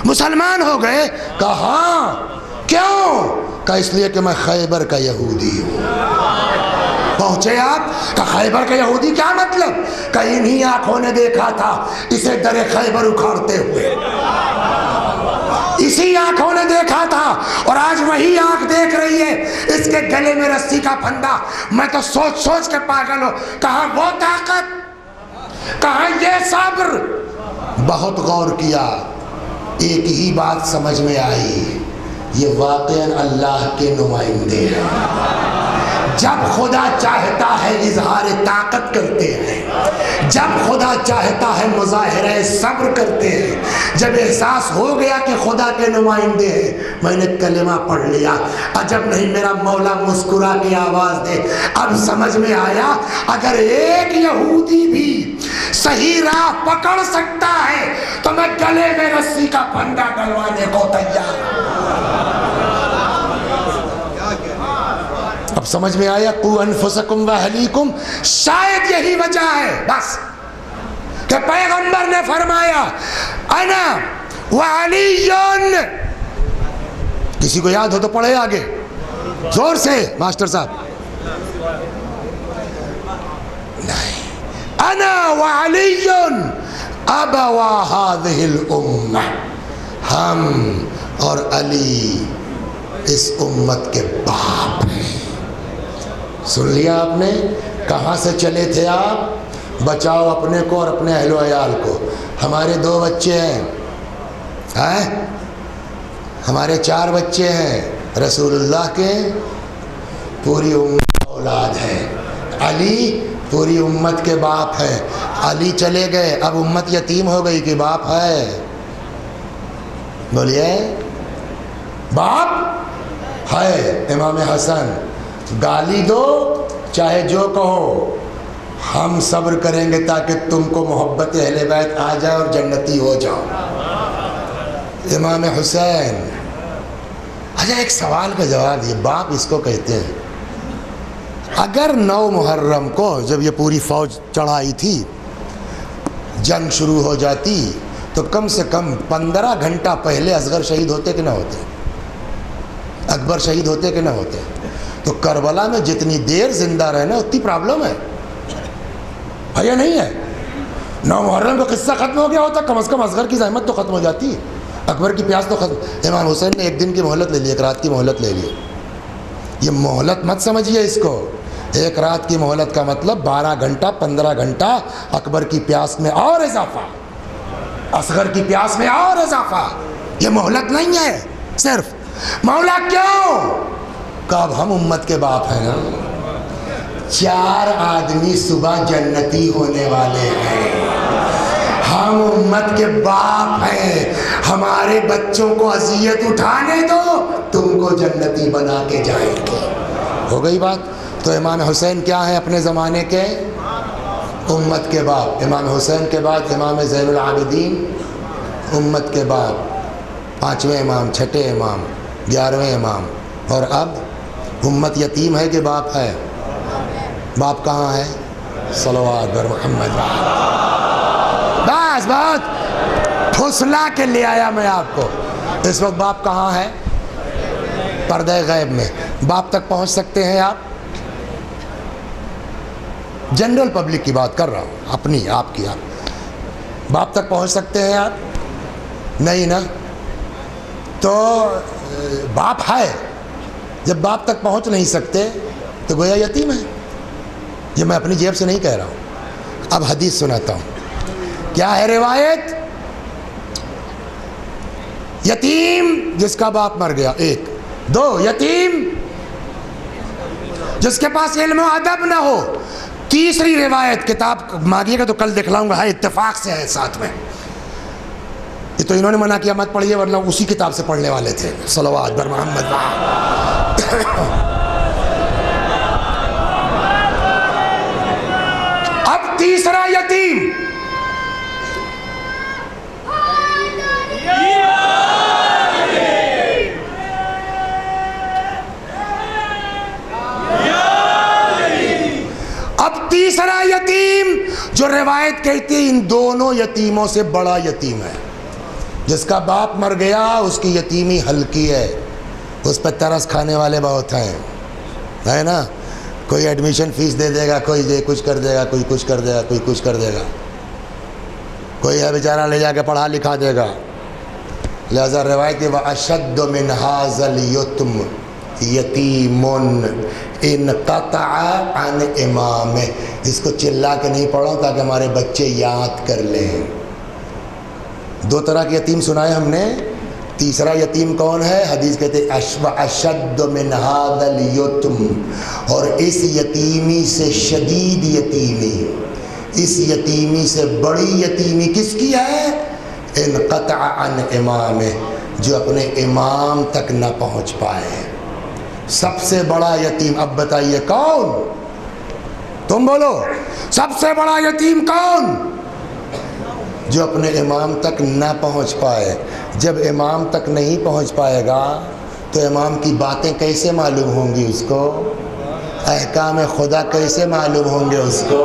مسلمان ہو گئے؟ کہا ہاں۔ کیوں؟ کہا اس لیے کہ میں خیبر کا یہودی ہوں۔ پہنچے آپ؟ کہا خیبر کا یہودی کیا مطلب؟ کہ انہی آنکھوں نے دیکھا تھا اسے در خیبر اکھاڑتے ہوئے، اسی آنکھوں نے دیکھا تھا اور آج وہی آنکھ دیکھ رہی ہے اس کے گلے میں رسی کا پھندا۔ میں تو سوچ سوچ کے پاگل ہوں، کہاں وہ طاقت، کہاں یہ صبر؟ بہت غور کیا، ایک ہی بات سمجھ میں آئی، یہ واقعاً اللہ کے نمائندے ہیں۔ جب خدا چاہتا ہے اظہار طاقت کرتے ہیں، جب خدا چاہتا ہے مظاہرہ صبر کرتے ہیں۔ جب احساس ہو گیا کہ خدا کے نمائندے ہیں، میں نے کلمہ پڑھ لیا، عجب نہیں میرا مولا مسکرا کے آواز دے۔ اب سمجھ میں آیا اگر ایک یہودی بھی صحیح راہ پکڑ سکتا ہے تو میں گلے میں رسی کا پھندا ڈلوانے کو تیار ہوں۔ اب سمجھ میں آیا قو انفسکم واہلیکم، شاید یہی وجہ ہے بس کہ پیغمبر نے فرمایا انا وعلی۔ کسی کو یاد ہو تو پڑھے آگے زور سے ماسٹر صاحب۔ نہیں، انا وعلی ابوا هذه الامہ، ہم اور علی اس امت کے باپ ہیں۔ سن لیا آپ نے؟ کہاں سے چلے تھے آپ؟ بچاؤ اپنے کو اور اپنے اہل و عیال کو۔ ہمارے 2 بچے ہیں، ہمارے 4 بچے ہیں، رسول اللہ کے پوری امت اولاد ہے، علی پوری امت کے باپ ہے۔ علی چلے گئے، اب امت یتیم ہو گئی کہ باپ ہے؟ بولیے باپ ہے۔ امام حسن گالی دو چاہے جو کہو، ہم صبر کریں گے تاکہ تم کو محبت اہل بیت آ جائے اور جنتی ہو جاؤ۔ امام حسین، اچھا ایک سوال کا جواب دیے، باپ اس کو کہتے ہیں۔ اگر 9 محرم کو جب یہ پوری فوج چڑھائی تھی، جنگ شروع ہو جاتی تو کم سے کم 15 گھنٹہ پہلے اصغر شہید ہوتے کہ نہ ہوتے؟ اکبر شہید ہوتے کہ نہ ہوتے؟ تو کربلا میں جتنی دیر زندہ رہنا اتنی پرابلم ہے یا نہیں ہے؟ 9 محرم کا قصہ ختم ہو گیا ہوتا، کم از کم اصغر کی زحمت تو ختم ہو جاتی، اکبر کی پیاس تو ختم۔ امام حسین نے 1 دن کی مہلت لے لی، 1 رات کی مہلت لے لی۔ یہ مہلت مت سمجھیے اس کو، 1 رات کی مہلت کا مطلب 12 گھنٹہ 15 گھنٹہ اکبر کی پیاس میں اور اضافہ، اصغر کی پیاس میں اور اضافہ۔ یہ مہلت نہیں ہے صرف۔ مولا کیوں؟ کہ اب ہم امت کے باپ ہیں نا، 4 آدمی صبح جنتی ہونے والے ہیں، ہم امت کے باپ ہیں، ہمارے بچوں کو اذیت اٹھانے دو، تم کو جنتی بنا کے جائیں گے۔ ہو گئی بات؟ تو امام حسین کیا ہیں اپنے زمانے کے؟ امت کے باپ۔ امام حسین کے بعد امام زین العابدین، امت کے باپ، 5ویں امام، 6 امام، 11ویں امام، اور اب امت یتیم ہے کہ باپ ہے؟ باپ کہاں ہے؟ صلوات بر محمد۔ بس بہت پھسلا کے لے آیا میں آپ کو۔ اس وقت باپ کہاں ہے؟ پردہ غیب میں۔ باپ تک پہنچ سکتے ہیں آپ؟ جنرل پبلک کی بات کر رہا ہوں، اپنی آپ کی۔ آپ باپ تک پہنچ سکتے ہیں آپ؟ نہیں نا۔ تو باپ ہے، جب باپ تک پہنچ نہیں سکتے تو گویا یتیم ہے۔ یہ میں اپنی جیب سے نہیں کہہ رہا ہوں، اب حدیث سناتا ہوں۔ کیا ہے روایت؟ یتیم جس کا باپ مر گیا، ایک۔ دو، یتیم جس کے پاس علم و ادب نہ ہو۔ تیسری روایت، کتاب مانگیے گا تو کل دکھلاؤں گا، ہے اتفاق سے ہے ساتھ میں۔ یہ تو انہوں نے منع کیا مت پڑھیے، ورنہ اسی کتاب سے پڑھنے والے تھے۔ صلوات بر محمد۔ اب تیسرا یتیم، تیسرا یتیم جو روایت کہتی ہے ان دونوں یتیموں سے بڑا یتیم ہے۔ جس کا باپ مر گیا اس کی یتیمی ہلکی ہے، اس پہ ترس کھانے والے بہت ہیں، ہے نا۔ کوئی ایڈمیشن فیس دے دے گا، کوئی کچھ کر دے گا، کوئی کچھ کر دے گا، کوئی کچھ کر دے گا، کوئی ہے بیچارہ لے جا کے پڑھا لکھا دے گا۔ لہذا روایت ہے وَأَشَدُّ مِنْ هَذَا الْيَتْمُ یتیم انقطع عن امامہ۔ اس کو چلا کے نہیں پڑھا تاکہ ہمارے بچے یاد کر لیں۔ دو طرح کے یتیم سنائے ہم نے۔ تیسرا یتیم کون ہے؟ حدیث کہتے ہیں اشد من هذا الیتم، اور اس یتیمی سے شدید یتیمی، اس یتیمی سے بڑی یتیمی کس کی ہے؟ انقطع عن امامہ، جو اپنے امام تک نہ پہنچ پائے۔ سب سے بڑا یتیم، اب بتائیے کون؟ تم بولو، سب سے بڑا یتیم کون؟ جو اپنے امام تک نہ پہنچ پائے۔ جب امام تک نہیں پہنچ پائے گا تو امام کی باتیں کیسے معلوم ہوں گی اس کو؟ احکام خدا کیسے معلوم ہوں گے اس کو؟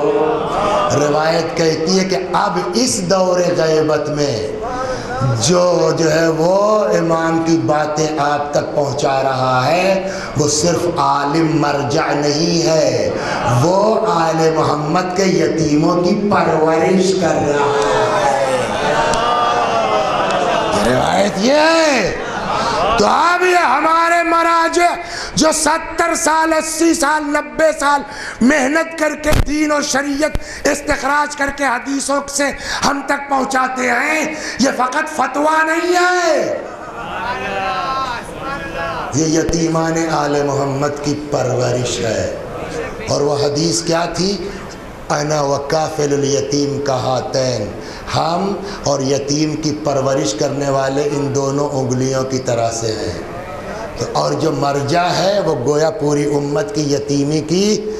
روایت کہتی ہے کہ اب اس دور غیبت میں جو ہے وہ امام کی باتیں آپ تک پہنچا رہا ہے، وہ صرف عالم مرجع نہیں ہے، وہ آل محمد کے یتیموں کی پرورش کر رہا ہے۔ روایت یہ ہے۔ تو اب یہ ہمارے مراجع جو 70 سال 80 سال 90 سال محنت کر کے دین و شریعت استخراج کر کے حدیثوں سے ہم تک پہنچاتے ہیں، یہ فقط فتویٰ نہیں ہے، یہ یتیمان آل محمد کی پرورش ہے۔ اور وہ حدیث کیا تھی؟ انا وکافل الیتیم کہاتین، ہم اور یتیم کی پرورش کرنے والے ان دونوں انگلیوں کی طرح سے ہیں۔ اور جو مرجع ہے وہ گویا پوری امت کی یتیمی کی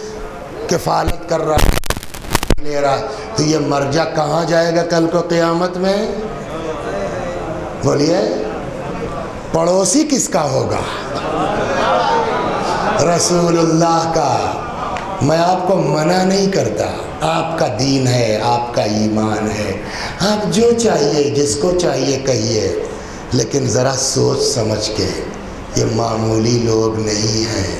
کفالت کر رہا ہے، لے رہا ہے۔ تو یہ مرجع کہاں جائے گا کل کو قیامت میں؟ بولیے، پڑوسی کس کا ہوگا؟ رسول اللہ کا۔ میں آپ کو منع نہیں کرتا، آپ کا دین ہے، آپ کا ایمان ہے، آپ جو چاہیے جس کو چاہیے کہیے، لیکن ذرا سوچ سمجھ کے، یہ معمولی لوگ نہیں ہیں۔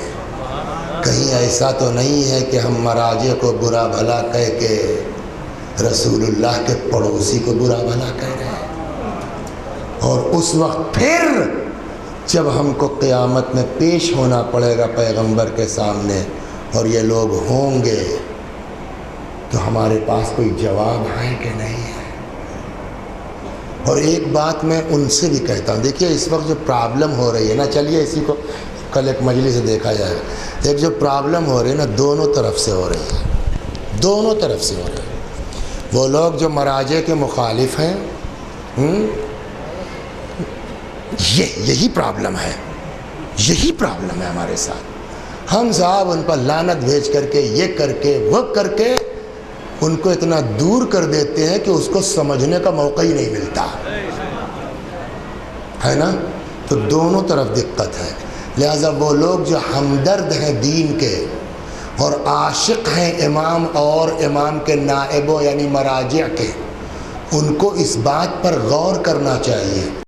کہیں ایسا تو نہیں ہے کہ ہم مراجع کو برا بھلا کہہ کے رسول اللہ کے پڑوسی کو برا بھلا کہہ رہے ہیں، اور اس وقت پھر جب ہم کو قیامت میں پیش ہونا پڑے گا پیغمبر کے سامنے اور یہ لوگ ہوں گے تو ہمارے پاس کوئی جواب ہے کہ نہیں ہے؟ اور ایک بات میں ان سے بھی کہتا ہوں، دیکھیے اس وقت جو پرابلم ہو رہی ہے نا، چلیے اسی کو کل ایک مجلس سے دیکھا جائے گا، ایک جو پرابلم ہو رہی ہے نا دونوں طرف سے ہو رہی ہے، دونوں طرف سے ہو رہی ہے۔ وہ لوگ جو مراجع کے مخالف ہیں، یہی پرابلم ہے، یہی پرابلم ہے ہمارے ساتھ۔ ہم صاحب ان پر لعنت بھیج کر کے، یہ کر کے وہ کر کے ان کو اتنا دور کر دیتے ہیں کہ اس کو سمجھنے کا موقع ہی نہیں ملتا ہے نا۔ تو دونوں طرف دقت ہے۔ لہٰذا وہ لوگ جو ہمدرد ہیں دین کے اور عاشق ہیں امام اور امام کے نائبوں یعنی مراجع کے، ان کو اس بات پر غور کرنا چاہیے